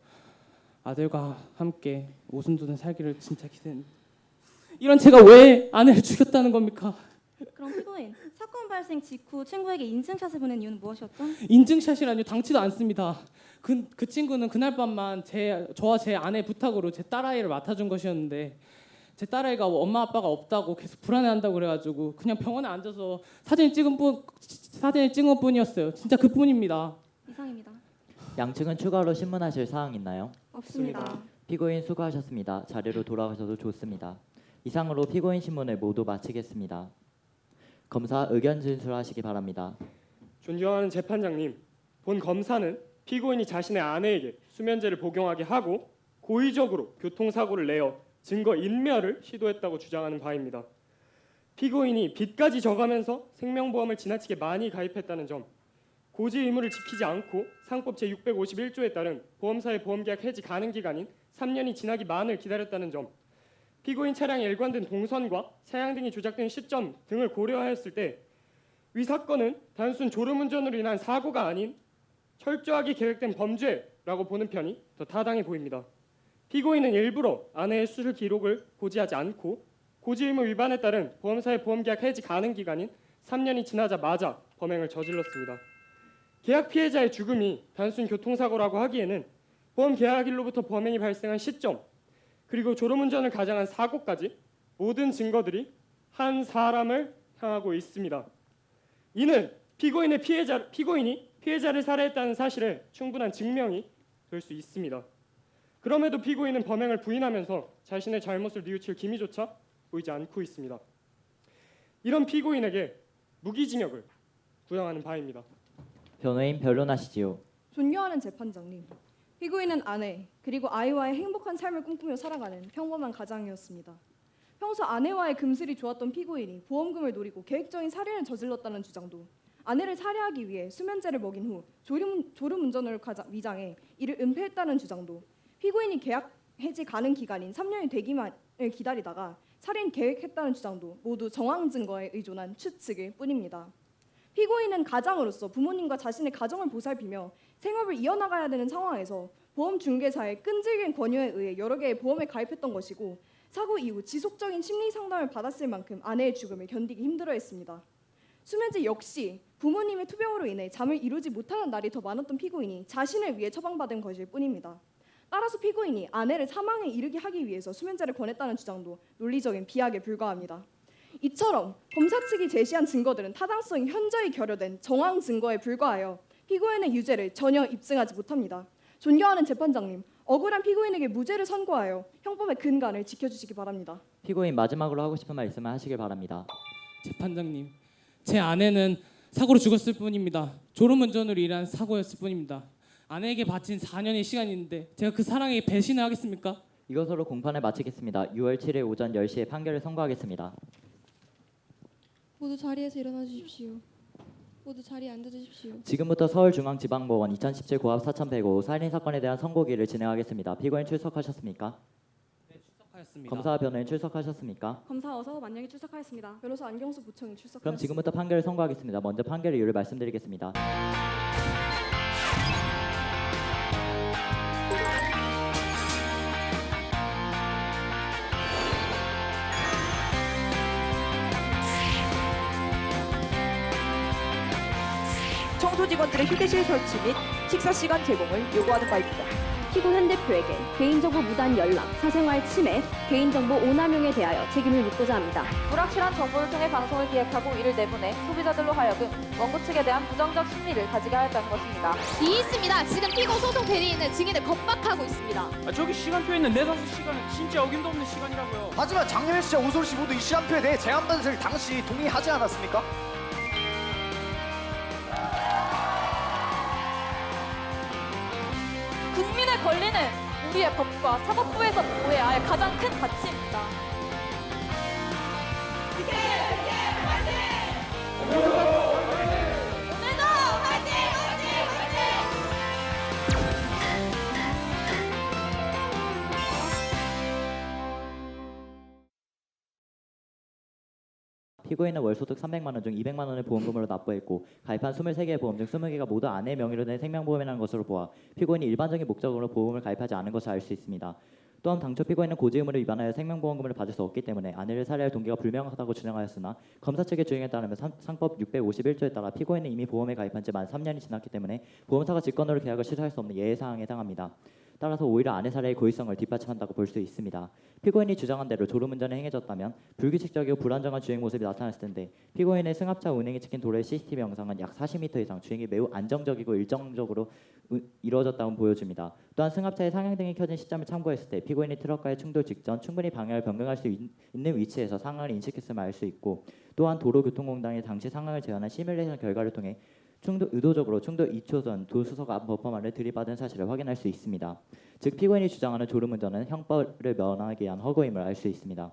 아들과 함께 오순도순 살기를 진짜 기대했는데 이런 제가 왜 아내를 죽였다는 겁니까? 그럼 피고인, 사건 발생 직후 친구에게 인증샷을 보낸 이유는 무엇이었죠? 인증샷이라뇨. 당치도 않습니다. 그 친구는 그날 밤만 저와 제 아내 부탁으로 제 딸아이를 맡아준 것이었는데 제 딸아이가 엄마 아빠가 없다고 계속 불안해한다고 그래가지고 그냥 병원에 앉아서 사진을 찍은 뿐이었어요. 진짜 그뿐입니다. 이상입니다. 양측은 추가로 신문하실 사항 있나요? 없습니다. 피고인 수고하셨습니다. 자리로 돌아가셔도 좋습니다. 이상으로 피고인 신문을 모두 마치겠습니다. 검사 의견 진술하시기 바랍니다. 존경하는 재판장님, 본 검사는 피고인이 자신의 아내에게 수면제를 복용하게 하고 고의적으로 교통사고를 내어 증거 인멸을 시도했다고 주장하는 바입니다. 피고인이 빚까지 져가면서 생명보험을 지나치게 많이 가입했다는 점, 고지 의무를 지키지 않고 상법 제651조에 따른 보험사의 보험계약 해지 가능 기간인 3년이 지나기 만을 기다렸다는 점, 피고인 차량에 일관된 동선과 차량 등이 조작된 시점 등을 고려하였을 때 위 사건은 단순 졸음운전으로 인한 사고가 아닌 철저하게 계획된 범죄라고 보는 편이 더 타당해 보입니다. 피고인은 일부러 아내의 수술 기록을 고지하지 않고 고지 의무 위반에 따른 보험사의 보험계약 해지 가능 기간인 3년이 지나자마자 범행을 저질렀습니다. 계약 피해자의 죽음이 단순 교통사고라고 하기에는 보험 계약일로부터 범행이 발생한 시점 그리고 졸음운전을 가장한 사고까지 모든 증거들이 한 사람을 향하고 있습니다. 이는 피고인이 피해자를 살해했다는 사실에 충분한 증명이 될 수 있습니다. 그럼에도 피고인은 범행을 부인하면서 자신의 잘못을 뉘우칠 기미조차 보이지 않고 있습니다. 이런 피고인에게 무기징역을 구형하는 바입니다. 변호인 변론하시지요. 존경하는 재판장님, 피고인은 아내 그리고 아이와의 행복한 삶을 꿈꾸며 살아가는 평범한 가장이었습니다. 평소 아내와의 금슬이 좋았던 피고인이 보험금을 노리고 계획적인 살인을 저질렀다는 주장도 아내를 살해하기 위해 수면제를 먹인 후 졸음운전을 위장해 이를 은폐했다는 주장도, 피고인이 계약 해지 가능 기간인 3년이 되기만을 기다리다가 살인 계획했다는 주장도 모두 정황 증거에 의존한 추측일 뿐입니다. 피고인은 가장으로서 부모님과 자신의 가정을 보살피며 생업을 이어나가야 되는 상황에서 보험 중개사의 끈질긴 권유에 의해 여러 개의 보험에 가입했던 것이고, 사고 이후 지속적인 심리 상담을 받았을 만큼 아내의 죽음을 견디기 힘들어했습니다. 수면제 역시 부모님의 투병으로 인해 잠을 이루지 못하는 날이 더 많았던 피고인이 자신을 위해 처방받은 것일 뿐입니다. 따라서 피고인이 아내를 사망에 이르게 하기 위해서 수면제를 권했다는 주장도 논리적인 비약에 불과합니다. 이처럼 검사 측이 제시한 증거들은 타당성이 현저히 결여된 정황 증거에 불과하여 피고인의 유죄를 전혀 입증하지 못합니다. 존경하는 재판장님, 억울한 피고인에게 무죄를 선고하여 형법의 근간을 지켜주시기 바랍니다. 피고인 마지막으로 하고 싶은 말 있으면 하시길 바랍니다. 재판장님, 제 아내는 사고로 죽었을 뿐입니다. 졸음운전으로 인한 사고였을 뿐입니다. 아내에게 바친 4년의 시간인데 제가 그 사랑에 배신을 하겠습니까? 이것으로 공판을 마치겠습니다. 6월 7일 오전 10시에 판결을 선고하겠습니다. 모두 자리에서 일어나 주십시오. 모두 자리에 앉아 주십시오. 지금부터 서울중앙지방법원 2017 고압 4105 살인 사건에 대한 선고기를 진행하겠습니다. 피고인 출석하셨습니까? 네, 출석하였습니다. 검사와 변호인 출석하셨습니까? 검사 어서 만약에 출석하였습니다. 변호사 안경수 부총리 출석하였습니다. 그럼 지금부터 판결을 선고하겠습니다. 먼저 판결의 이유를 말씀드리겠습니다. 청소 직원들의 휴게실 설치 및 식사 시간 제공을 요구하는 바입니다. 피고현 대표에게 개인정보 무단 연락, 사생활 침해, 개인정보 오남용에 대하여 책임을 묻고자 합니다. 불확실한 정보를 통해 방송을 기획하고 이를 내보내 소비자들로 하여금 원고 측에 대한 부정적 심리를 가지게 하였다는 것입니다. 있습니다. 지금 피고 소송 대리인은 증인을 겁박하고 있습니다. 저기 시간표에 있는 내사수 시간은 진짜 어김도 없는 시간이라고요. 하지만 장례회 씨와 오솔 씨 모두 이 시간표에 대해 제한받을 당시 동의하지 않았습니까? 국민의 권리는 우리의 법과 사법부에서 보호해야 할 가장 큰 가치입니다. 오늘도 화이팅! 피고인은 월 소득 300만 원 중 200만 원을 보험금으로 납부했고 가입한 23개의 보험 중 20개가 모두 아내의 명의로 된 생명보험이라는 것으로 보아 피고인이 일반적인 목적으로 보험을 가입하지 않은 것을 알 수 있습니다. 또한 당초 피고인은 고지 의무를 위반하여 생명보험금을 받을 수 없기 때문에 아내를 살해할 동기가 불명확하다고 주장하였으나 검사 측의 주장에 따르면 상법 651조에 따라 피고인은 이미 보험에 가입한 지 만 3년이 지났기 때문에 보험사가 직권으로 계약을 취소할 수 없는 예외사항에 해당합니다. 따라서 오히려 아내 살해의 고의성을 뒷받침한다고 볼 수 있습니다. 피고인이 주장한 대로 졸음운전이 행해졌다면 불규칙적이고 불안정한 주행 모습이 나타났을 텐데 피고인의 승합차 운행이 찍힌 도로의 CCTV 영상은 약 40m 이상 주행이 매우 안정적이고 일정적으로 이루어졌다고 보여집니다. 또한 승합차의 상향등이 켜진 시점을 참고했을 때 피고인이 트럭과의 충돌 직전 충분히 방향을 변경할 수 있는 위치에서 상황을 인식했음을 알 수 있고, 또한 도로교통공단이 당시 상황을 재현한 시뮬레이션 결과를 통해 의도적으로 충돌 2초전 도수석 앞 버퍼만을 들이받은 사실을 확인할 수 있습니다. 즉 피고인이 주장하는 졸음운전은 형벌을 면하기 위한 허구임을 알 수 있습니다.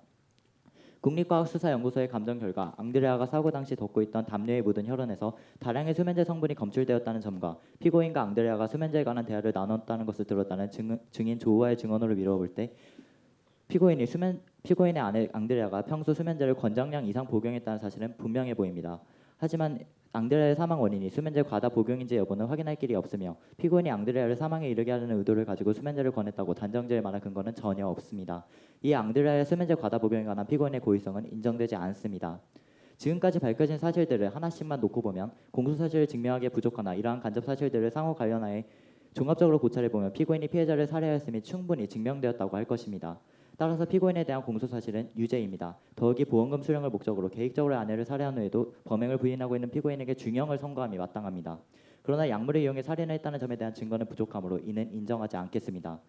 국립과학수사연구소의 감정 결과 앙드레아가 사고 당시 덮고 있던 담요에 묻은 혈흔에서 다량의 수면제 성분이 검출되었다는 점과 피고인과 앙드레아가 수면제에 관한 대화를 나눴다는 것을 들었다는 증인 조우아의 증언으로 미뤄볼 때 피고인의 아내 앙드레아가 평소 수면제를 권장량 이상 복용했다는 사실은 분명해 보입니다. 하지만 앙드레아의 사망 원인이 수면제 과다 복용인지 여부는 확인할 길이 없으며 피고인이 앙드레아를 사망에 이르게 하려는 의도를 가지고 수면제를 권했다고 단정지을 만한 근거는 전혀 없습니다. 이에 앙드레아의 수면제 과다 복용에 관한 피고인의 고의성은 인정되지 않습니다. 지금까지 밝혀진 사실들을 하나씩만 놓고 보면 공소사실을 증명하기에 부족하나 이러한 간접 사실들을 상호 관련하여 종합적으로 고찰해보면 피고인이 피해자를 살해하였음이 충분히 증명되었다고 할 것입니다. 따라서 피고인에 대한 공소사실은 유죄입니다. 더욱이 보험금 수령을 목적으로 계획적으로 아내를 살해한 후에도 범행을 부인하고 있는 피고인에게 중형을 선고함이 마땅합니다. 그러나 약물을 이용해 살인을 했다는 점에 대한 증거는 부족하므로 이는 인정하지 않겠습니다.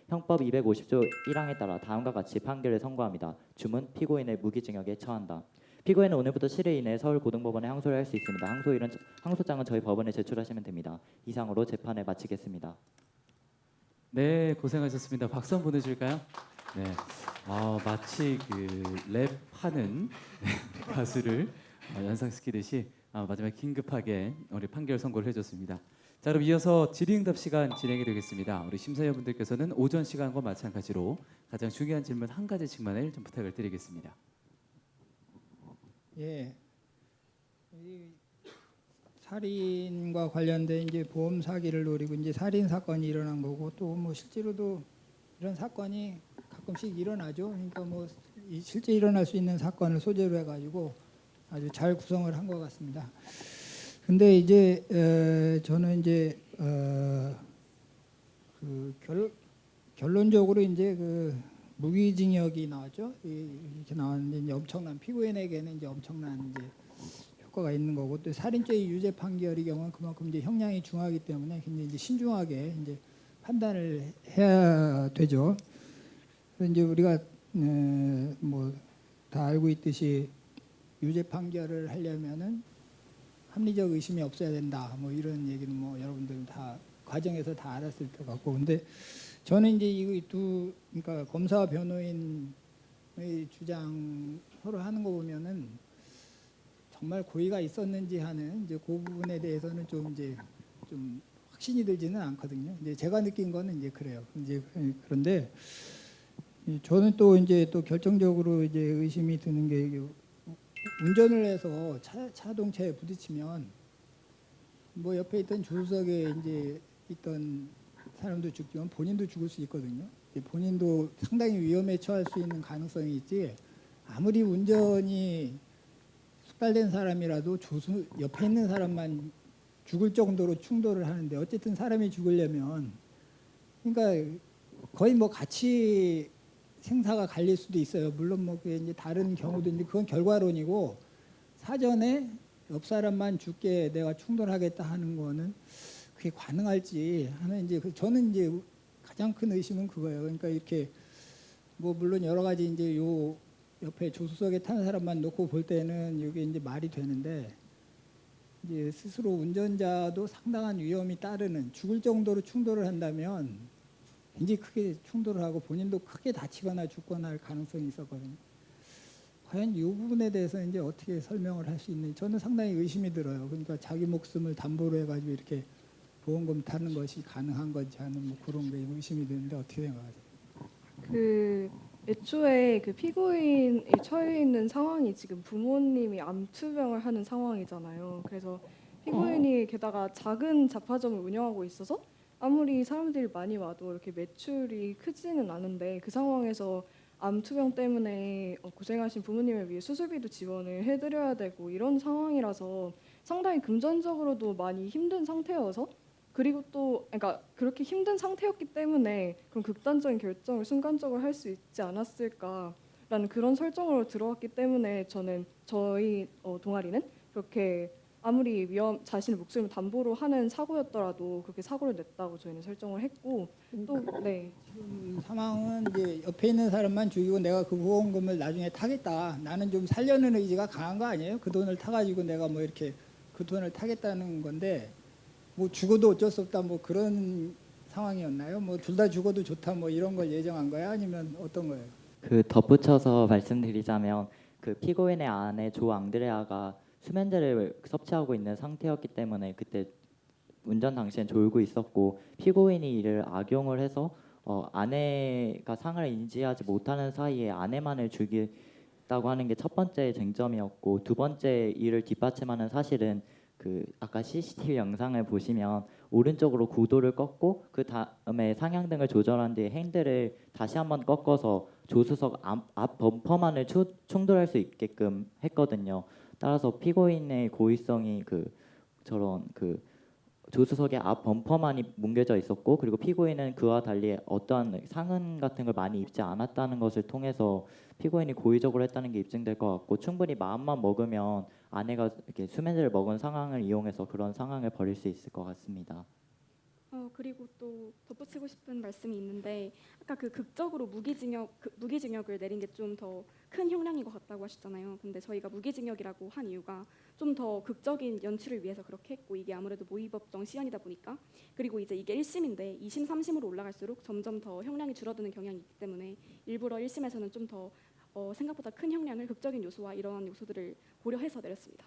형법 250조 1항에 따라 다음과 같이 판결을 선고합니다. 주문 피고인의 무기징역에 처한다. 피고인은 오늘부터 7일 이내에 서울고등법원에 항소를 할 수 있습니다. 항소장은 저희 법원에 제출하시면 됩니다. 이상으로 재판을 마치겠습니다. 네, 고생하셨습니다. 박수 한번 보내줄까요? 네, 마치 그 랩하는 가수를 연상시키듯이 마지막에 긴급하게 우리 판결 선고를 해줬습니다. 자, 그럼 이어서 질의응답 시간 진행이 되겠습니다. 우리 심사위원분들께서는 오전 시간과 마찬가지로 가장 중요한 질문 한 가지씩만을 좀 부탁을 드리겠습니다. 예, 이 살인과 관련된 이제 보험 사기를 노리고 이제 살인 사건이 일어난 거고 또 뭐 실제로도 이런 사건이 가끔씩 일어나죠. 그러니까 뭐 실제 일어날 수 있는 사건을 소재로 해가지고 아주 잘 구성을 한 것 같습니다. 근데 이제 저는 이제 그 결론적으로 이제 그 무기징역이 나왔죠. 이렇게 나왔는데 이제 엄청난 피고인에게는 이제 엄청난 이제 효과가 있는 거고 또 살인죄의 유죄 판결의 경우는 그만큼 이제 형량이 중하기 때문에 굉장히 이제 신중하게 이제 판단을 해야 되죠. 그래서 이제 우리가 뭐 다 알고 있듯이 유죄 판결을 하려면은 합리적 의심이 없어야 된다. 뭐 이런 얘기는 뭐 여러분들 다 과정에서 다 알았을 것 같고, 근데 저는 이제 이 그러니까 검사와 변호인의 주장 서로 하는 거 보면은 정말 고의가 있었는지 하는 이제 그 부분에 대해서는 좀 이제 좀 확신이 들지는 않거든요. 이제 제가 느낀 거는 이제 그래요. 이제 그런데 저는 또 이제 또 결정적으로 이제 의심이 드는 게 운전을 해서 자동차에 부딪히면 뭐 옆에 있던 조수석에 이제 있던 사람도 죽지만 본인도 죽을 수 있거든요. 본인도 상당히 위험에 처할 수 있는 가능성이 있지. 아무리 운전이 숙달된 사람이라도 조수 옆에 있는 사람만 죽을 정도로 충돌을 하는데 어쨌든 사람이 죽으려면 그러니까 거의 뭐 같이 생사가 갈릴 수도 있어요. 물론 뭐 그게 이제 다른 경우도 있는데 그건 결과론이고 사전에 옆 사람만 죽게 내가 충돌하겠다 하는 거는 그게 가능할지 하는 이제 저는 이제 가장 큰 의심은 그거예요. 그러니까 이렇게 뭐 물론 여러 가지 이제 요 옆에 조수석에 탄 사람만 놓고 볼 때는 이게 이제 말이 되는데 이제 스스로 운전자도 상당한 위험이 따르는 죽을 정도로 충돌을 한다면 굉장히 크게 충돌을 하고 본인도 크게 다치거나 죽거나 할 가능성이 있었거든요. 과연 이 부분에 대해서 이제 어떻게 설명을 할 수 있는지 저는 상당히 의심이 들어요. 그러니까 자기 목숨을 담보로 해가지고 이렇게 보험금 타는 것이 가능한 건지 하는 뭐 그런 게 의심이 드는데 어떻게 생각하세요? 그 애초에 그 피고인이 처해 있는 상황이 지금 부모님이 암투병을 하는 상황이잖아요. 그래서 피고인이 게다가 작은 잡화점을 운영하고 있어서 아무리 사람들이 많이 와도 이렇게 매출이 크지는 않은데 그 상황에서 암투병 때문에 고생하신 부모님을 위해 수술비도 지원을 해드려야 되고 이런 상황이라서 상당히 금전적으로도 많이 힘든 상태여서 그리고 또 그러니까 그렇게 힘든 상태였기 때문에 그런 극단적인 결정을 순간적으로 할 수 있지 않았을까라는 그런 설정으로 들어왔기 때문에 저는 저희 동아리는 그렇게 아무리 자신의 목숨을 담보로 하는 사고였더라도 그렇게 사고를 냈다고 저희는 설정을 했고 또 네. 지금 상황은 이제 옆에 있는 사람만 죽이고 내가 그 보험금을 나중에 타겠다. 나는 좀 살려는 의지가 강한 거 아니에요? 그 돈을 타가지고 내가 뭐 이렇게 그 돈을 타겠다는 건데 뭐 죽어도 어쩔 수 없다 뭐 그런 상황이었나요? 뭐 둘 다 죽어도 좋다 뭐 이런 걸 예정한 거야? 아니면 어떤 거예요? 그 덧붙여서 말씀드리자면 그 피고인의 아내 조 앙드레아가 수면제를 섭취하고 있는 상태였기 때문에 그때 운전 당시엔 졸고 있었고 피고인이 이를 악용을 해서 아내가 상을 인지하지 못하는 사이에 아내만을 죽였다고 하는 게 첫 번째 쟁점이었고 두 번째 이를 뒷받침하는 사실은 그 아까 CCTV 영상을 보시면 오른쪽으로 구도를 꺾고 그 다음에 상향등을 조절한 뒤에 핸들을 다시 한번 꺾어서 조수석 앞 범퍼만을 충돌할 수 있게끔 했거든요. 따라서 피고인의 고의성이 저런 조수석의 앞 범퍼만이 뭉개져 있었고 그리고 피고인은 그와 달리 어떠한 상흔 같은 걸 많이 입지 않았다는 것을 통해서 피고인이 고의적으로 했다는 게 입증될 것 같고 충분히 마음만 먹으면 아내가 이렇게 수면제를 먹은 상황을 이용해서 그런 상황을 벌일 수 있을 것 같습니다. 그리고 또 덧붙이고 싶은 말씀이 있는데 아까 그 극적으로 무기징역을 내린 게 좀 더 큰 형량인 것 같다고 하셨잖아요. 근데 저희가 무기징역이라고 한 이유가 좀 더 극적인 연출을 위해서 그렇게 했고 이게 아무래도 모의법정 시연이다 보니까 그리고 이제 이게 1심인데 2심, 3심으로 올라갈수록 점점 더 형량이 줄어드는 경향이 있기 때문에 일부러 1심에서는 좀 더 생각보다 큰 형량을 극적인 요소와 이러한 요소들을 고려해서 내렸습니다.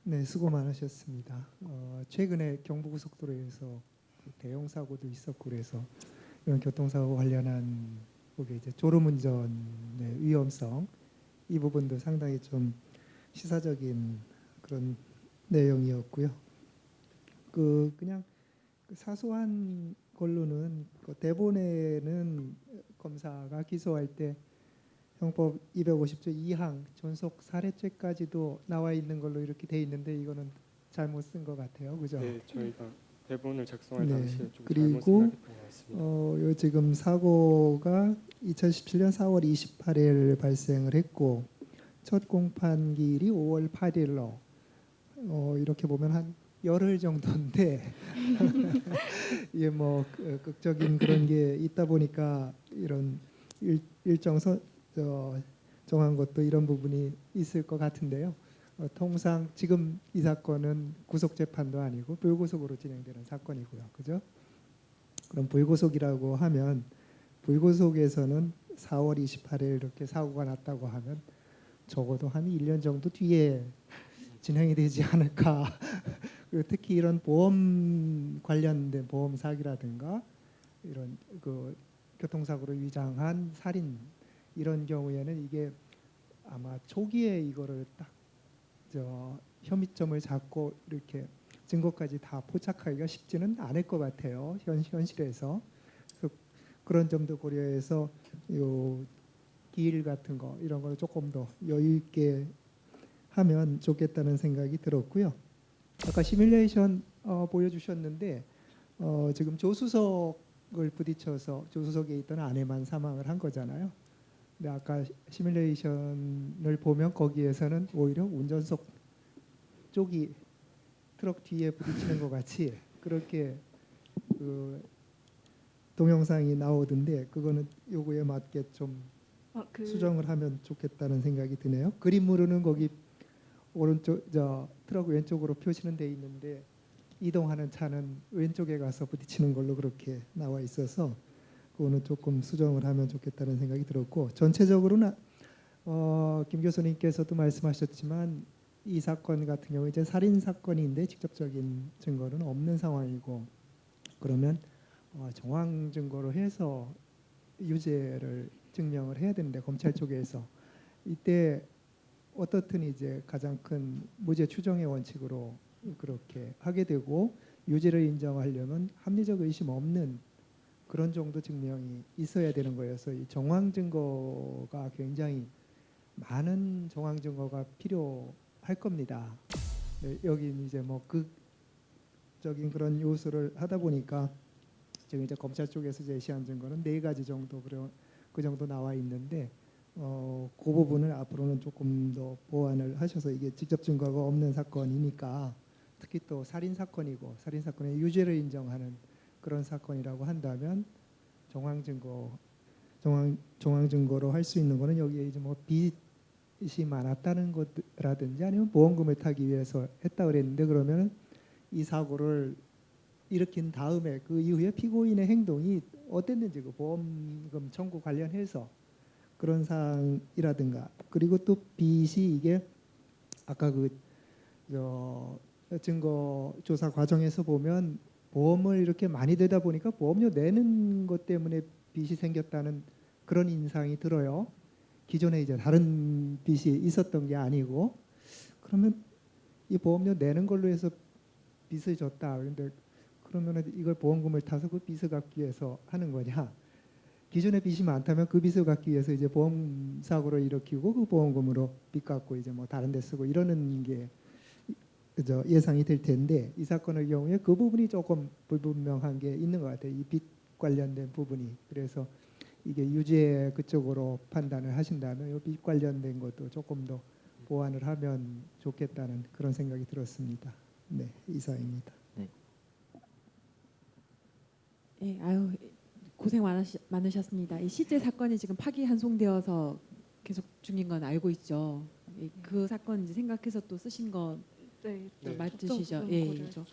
네, 수고 많으셨습니다. 최근에 경부고속도로에서 그 대형 사고도 있었고 그래서 이런 교통사고 관련한 그게 이제 졸음운전의 위험성 이 부분도 상당히 좀 시사적인 그런 내용이었고요. 그냥 사소한 걸로는 그 대본에는 검사가 기소할 때 형법 250조 2항 존속 살해죄까지도 나와 있는 걸로 이렇게 돼 있는데 이거는 잘못 쓴 것 같아요, 그죠? 네, 저희가 대본을 작성할 네, 당시에 좀 그리고 잘못 생각했던 것 같습니다. 요 지금 사고가 2017년 4월 28일 발생을 했고 첫 공판기일이 5월 8일로 이렇게 보면 한 열흘 정도인데 이게 뭐 극적인 그런 게 있다 보니까 이런 일정 정한 것도 이런 부분이 있을 것 같은데요. 통상 지금 이 사건은 구속 재판도 아니고 불구속으로 진행되는 사건이고요, 그죠? 그럼 불구속이라고 하면 불구속에서는 4월 28일 이렇게 사고가 났다고 하면 적어도 한 1년 정도 뒤에 진행이 되지 않을까. 그리고 특히 이런 보험 관련된 보험 사기라든가 이런 그 교통사고로 위장한 살인 이런 경우에는 이게 아마 초기에 이거를 딱 혐의점을 잡고 이렇게 증거까지 다 포착하기가 쉽지는 않을 것 같아요. 현실에서. 그래서 그런 점도 고려해서 요 기일 같은 거 이런 거를 조금 더 여유 있게 하면 좋겠다는 생각이 들었고요. 아까 시뮬레이션 보여주셨는데 지금 조수석을 부딪혀서 조수석에 있던 아내만 사망을 한 거잖아요. 근데 아까 시뮬레이션을 보면 거기에서는 오히려 운전석 쪽이 트럭 뒤에 부딪히는 것 같이 그렇게 그 동영상이 나오던데 그거는 요거에 맞게 좀 수정을 하면 좋겠다는 생각이 드네요. 그림으로는 거기 오른쪽 트럭 왼쪽으로 표시는 돼 있는데 이동하는 차는 왼쪽에 가서 부딪히는 걸로 그렇게 나와 있어서 그거는 조금 수정을 하면 좋겠다는 생각이 들었고 전체적으로는 김 교수님께서도 말씀하셨지만 이 사건 같은 경우 이제 살인 사건인데 직접적인 증거는 없는 상황이고 그러면 정황 증거로 해서 유죄를 증명을 해야 되는데 검찰 쪽에서 이때 어떻든 이제 가장 큰 무죄 추정의 원칙으로 그렇게 하게 되고 유죄를 인정하려면 합리적 의심 없는 그런 정도 증명이 있어야 되는 거여서 이 정황 증거가 굉장히 많은 정황 증거가 필요할 겁니다. 네, 여기는 이제 뭐 극적인 그런 요소를 하다 보니까 지금 이제 검찰 쪽에서 제시한 증거는 4가지 정도 그 정도 나와 있는데 그 부분을 앞으로는 조금 더 보완을 하셔서 이게 직접 증거가 없는 사건이니까 특히 또 살인 사건이고 살인 사건의 유죄를 인정하는 그런 사건이라고 한다면 정황 증거로 할 수 있는 거는 여기에 이제 뭐 빚이 많았다는 것라든지 아니면 보험금을 타기 위해서 했다 그랬는데 그러면 이 사고를 일으킨 다음에 그 이후에 피고인의 행동이 어땠는지 그 보험금 청구 관련해서 그런 사항이라든가 그리고 또 빚이 이게 아까 그 증거 조사 과정에서 보면 보험을 이렇게 많이 내다 보니까 보험료 내는 것 때문에 빚이 생겼다는 그런 인상이 들어요. 기존에 이제 다른 빚이 있었던 게 아니고 그러면 이 보험료 내는 걸로 해서 빚을 졌다. 그런데 그러면 이걸 보험금을 타서 그 빚을 갚기 위해서 하는 거냐? 기존에 빚이 많다면 그 빚을 갚기 위해서 이제 보험 사고를 일으키고 그 보험금으로 빚 갚고 이제 뭐 다른 데 쓰고 이러는 게 그죠 예상이 될 텐데 이 사건의 경우에 그 부분이 조금 불분명한 게 있는 것 같아요. 이 빚 관련된 부분이 그래서 이게 유죄 그쪽으로 판단을 하신다면 이 빚 관련된 것도 조금 더 보완을 하면 좋겠다는 그런 생각이 들었습니다. 네, 이상입니다. 네, 아유 고생 많으셨습니다. 이 실제 사건이 지금 파기환송되어서 계속 중인 건 알고 있죠. 그 사건 이제 생각해서 또 쓰신 거 맞으시죠? 예, 그렇죠.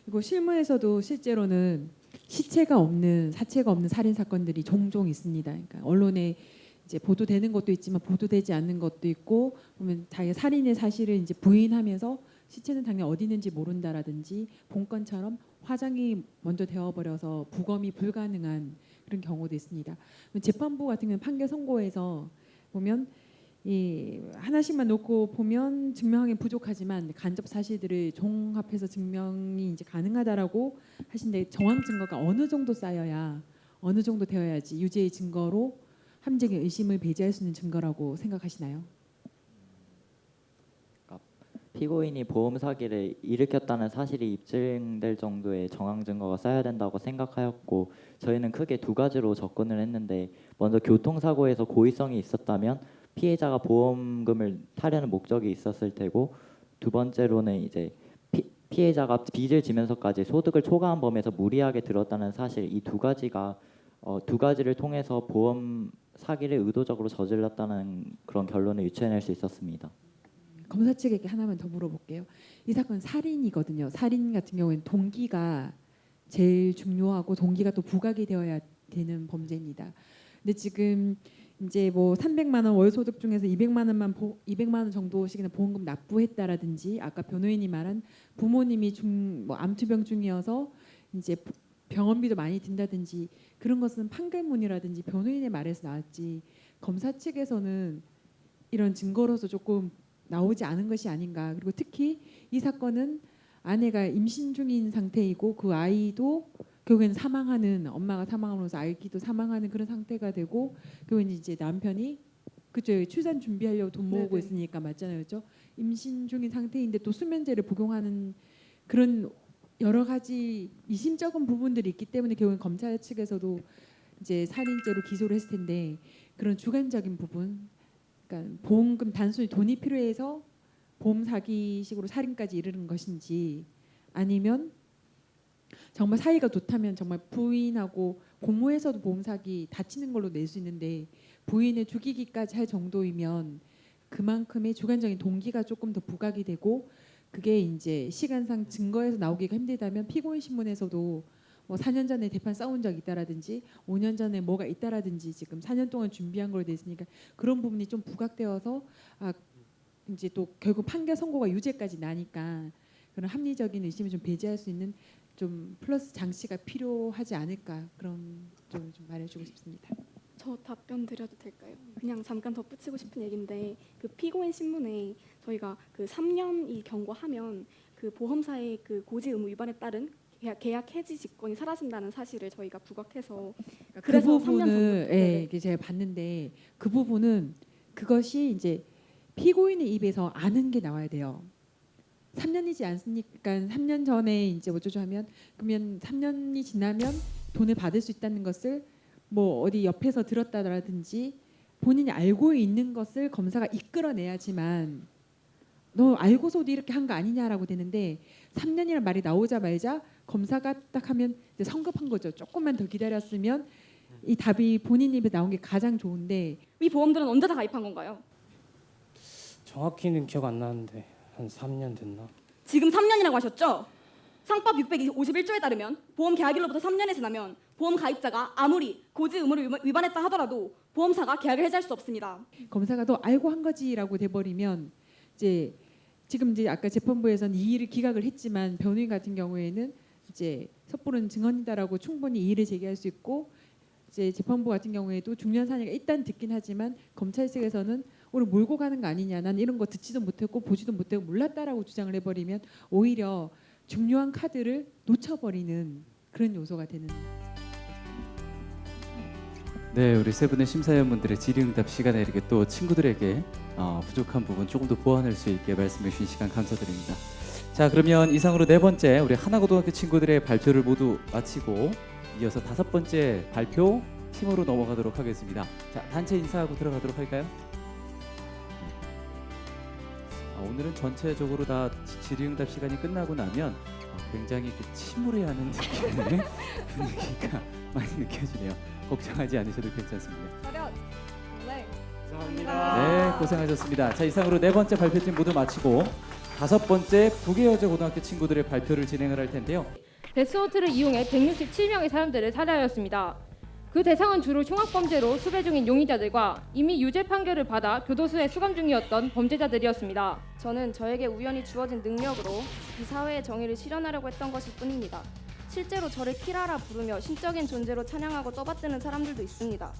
그리고 실무에서도 실제로는 시체가 없는 사체가 없는 살인 사건들이 종종 있습니다. 그러니까 언론에 이제 보도되는 것도 있지만 보도되지 않는 것도 있고 보면 자기 살인의 사실을 이제 부인하면서 시체는 당연히 어디 있는지 모른다라든지 본건처럼 화장이 먼저 되어버려서 부검이 불가능한 그런 경우도 있습니다. 재판부 같은 경우는 판결 선고에서 보면 이 하나씩만 놓고 보면 증명하기 부족하지만 간접 사실들을 종합해서 증명이 이제 가능하다라고 하신데 정황 증거가 어느 정도 쌓여야 어느 정도 되어야지 유죄의 증거로 함정의 의심을 배제할 수 있는 증거라고 생각하시나요? 피고인이 보험 사기를 일으켰다는 사실이 입증될 정도의 정황 증거가 쌓여야 된다고 생각하였고 저희는 크게 두 가지로 접근을 했는데 먼저 교통사고에서 고의성이 있었다면 피해자가 보험금을 타려는 목적이 있었을 테고 두 번째로는 이제 피해자가 빚을 지면서까지 소득을 초과한 범위에서 무리하게 들었다는 사실 이 두 가지를 통해서 보험 사기를 의도적으로 저질렀다는 그런 결론을 유추해낼 수 있었습니다. 검사 측에게 하나만 더 물어볼게요. 이 사건 살인이거든요. 살인 같은 경우에는 동기가 제일 중요하고 동기가 또 부각이 되어야 되는 범죄입니다. 근데 지금 이제 뭐 300만 원 월 소득 중에서 200만 원 정도씩이나 보험금 납부했다라든지 아까 변호인이 말한 부모님이 뭐 암투병 중이어서 이제 병원비도 많이 든다든지 그런 것은 판결문이라든지 변호인의 말에서 나왔지 검사 측에서는 이런 증거로서 조금 나오지 않은 것이 아닌가. 그리고 특히 이 사건은 아내가 임신 중인 상태이고 그 아이도 결국엔 사망하는 엄마가 사망하면서 아이도 사망하는 그런 상태가 되고 결국엔 이제 남편이 그죠 출산 준비하려고 돈 모으고 네네. 있으니까 맞잖아요, 그렇죠? 임신 중인 상태인데 또 수면제를 복용하는 그런 여러 가지 이심적인 부분들이 있기 때문에 결국엔 검찰 측에서도 이제 살인죄로 기소를 했을 텐데 그런 주관적인 부분, 그러니까 보험금 단순히 돈이 필요해서 보험 사기식으로 살인까지 이르는 것인지 아니면 정말 사이가 좋다면 정말 부인하고 공모해서도 보험 사기 다치는 걸로 낼 수 있는데 부인을 죽이기까지 할 정도이면 그만큼의 주관적인 동기가 조금 더 부각이 되고 그게 이제 시간상 증거에서 나오기가 힘들다면 피고인 신문에서도 뭐 4년 전에 대판 싸운 적 있다라든지 5년 전에 뭐가 있다라든지 지금 4년 동안 준비한 걸로 돼 있으니까 그런 부분이 좀 부각되어서 이제 또 결국 판결 선고가 유죄까지 나니까 그런 합리적인 의심을 좀 배제할 수 있는 좀 플러스 장치가 필요하지 않을까 그런 좀 말해주고 싶습니다. 저 답변 드려도 될까요? 그냥 잠깐 덧붙이고 싶은 얘기인데 그 피고인 신문에 저희가 그 3년이 경과하면 그 보험사의 그 고지 의무 위반에 따른 계약 해지 직권이 사라진다는 사실을 저희가 부각해서 그 그래서 3년 부분을 정도 예, 제가 봤는데 그 부분은 그것이 이제 피고인의 입에서 아는 게 나와야 돼요. 3년이지 않습니까? 3년 전에 이제 어쩌죠 하면 그러면 3년이 지나면 돈을 받을 수 있다는 것을 뭐 어디 옆에서 들었다라든지 본인이 알고 있는 것을 검사가 이끌어내야지만 너 알고서도 이렇게 한 거 아니냐라고 되는데 3년이라는 말이 나오자마자 검사가 딱 하면 이제 성급한 거죠. 조금만 더 기다렸으면 이 답이 본인 입에 나온 게 가장 좋은데 이 보험들은 언제 다 가입한 건가요? 정확히는 기억 안 나는데 한 3년 됐나? 지금 3년이라고 하셨죠? 상법 651조에 따르면 보험 계약일로부터 3년이 지나면 보험 가입자가 아무리 고지 의무를 위반했다 하더라도 보험사가 계약을 해지할 수 없습니다. 검사가 너 알고 한 거지라고 돼버리면 이제 지금 이제 아까 재판부에서는 이의를 기각을 했지만 변호인 같은 경우에는 이제 섣부른 증언이다라고 충분히 이의를 제기할 수 있고 이제 재판부 같은 경우에도 중요한 사실을 일단 듣긴 하지만 검찰 측에서는 오늘 몰고 가는 거 아니냐, 난 이런 거 듣지도 못했고 보지도 못했고 몰랐다라고 주장을 해버리면 오히려 중요한 카드를 놓쳐버리는 그런 요소가 되는. 네, 우리 세 분의 심사위원분들의 질의응답 시간에 이렇게 또 친구들에게 부족한 부분 조금 더 보완할 수 있게 말씀해 주신 시간 감사드립니다. 자, 그러면 이상으로 네 번째 우리 하나고등학교 친구들의 발표를 모두 마치고 이어서 다섯 번째 발표 팀으로 넘어가도록 하겠습니다. 자, 단체 인사하고 들어가도록 할까요? 오늘은 전체적으로 다 질의응답 시간이 끝나고 나면 굉장히 그 침울해하는 느낌의 분위기가 많이 느껴지네요. 걱정하지 않으셔도 괜찮습니다. 차렷. 네. 네, 고생하셨습니다. 자, 이상으로 네 번째 발표팀 모두 마치고 다섯 번째 부계여자고등학교 친구들의 발표를 진행을 할 텐데요. 베스호텔을 이용해 167명의 사람들을 살해하였습니다. 그 대상은 주로 흉악범죄로 수배 중인 용의자들과 이미 유죄 판결을 받아 교도소에 수감 중이었던 범죄자들이었습니다. 저는 저에게 우연히 주어진 능력으로 이 사회의 정의를 실현하려고 했던 것일 뿐입니다. 실제로 저를 키라라 부르며 신적인 존재로 찬양하고 떠받드는 사람들도 있습니다.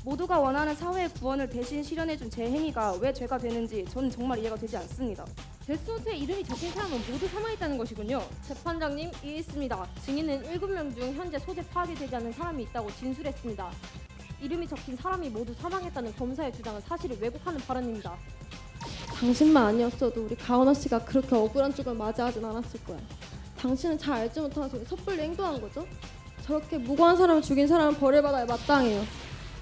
모두가 원하는 사회의 구원을 대신 실현해준 제 행위가 왜 죄가 되는지 저는 정말 이해가 되지 않습니다. 데스노트에 이름이 적힌 사람은 모두 사망했다는 것이군요. 재판장님, 이해했습니다. 증인은 7명 중 현재 소재 파악이 되지 않는 사람이 있다고 진술했습니다. 이름이 적힌 사람이 모두 사망했다는 검사의 주장은 사실을 왜곡하는 발언입니다. 당신만 아니었어도 우리 가은아 씨가 그렇게 억울한 쪽을 맞이하진 않았을 거야. 당신은 잘 알지 못하면서 왜 섣불리 행동한 거죠? 저렇게 무고한 사람을 죽인 사람은 벌을 받아야 마땅해요.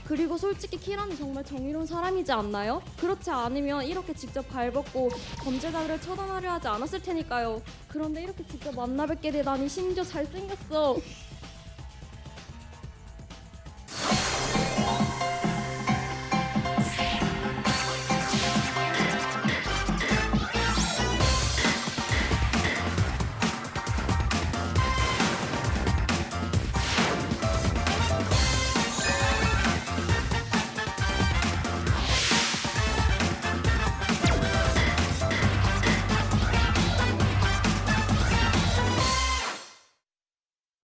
그리고 솔직히 키라는 정말 정의로운 사람이지 않나요? 그렇지 않으면 이렇게 직접 발벗고 범죄자들을 처단하려 하지 않았을 테니까요. 그런데 이렇게 직접 만나 뵙게 되다니 심지어 잘생겼어.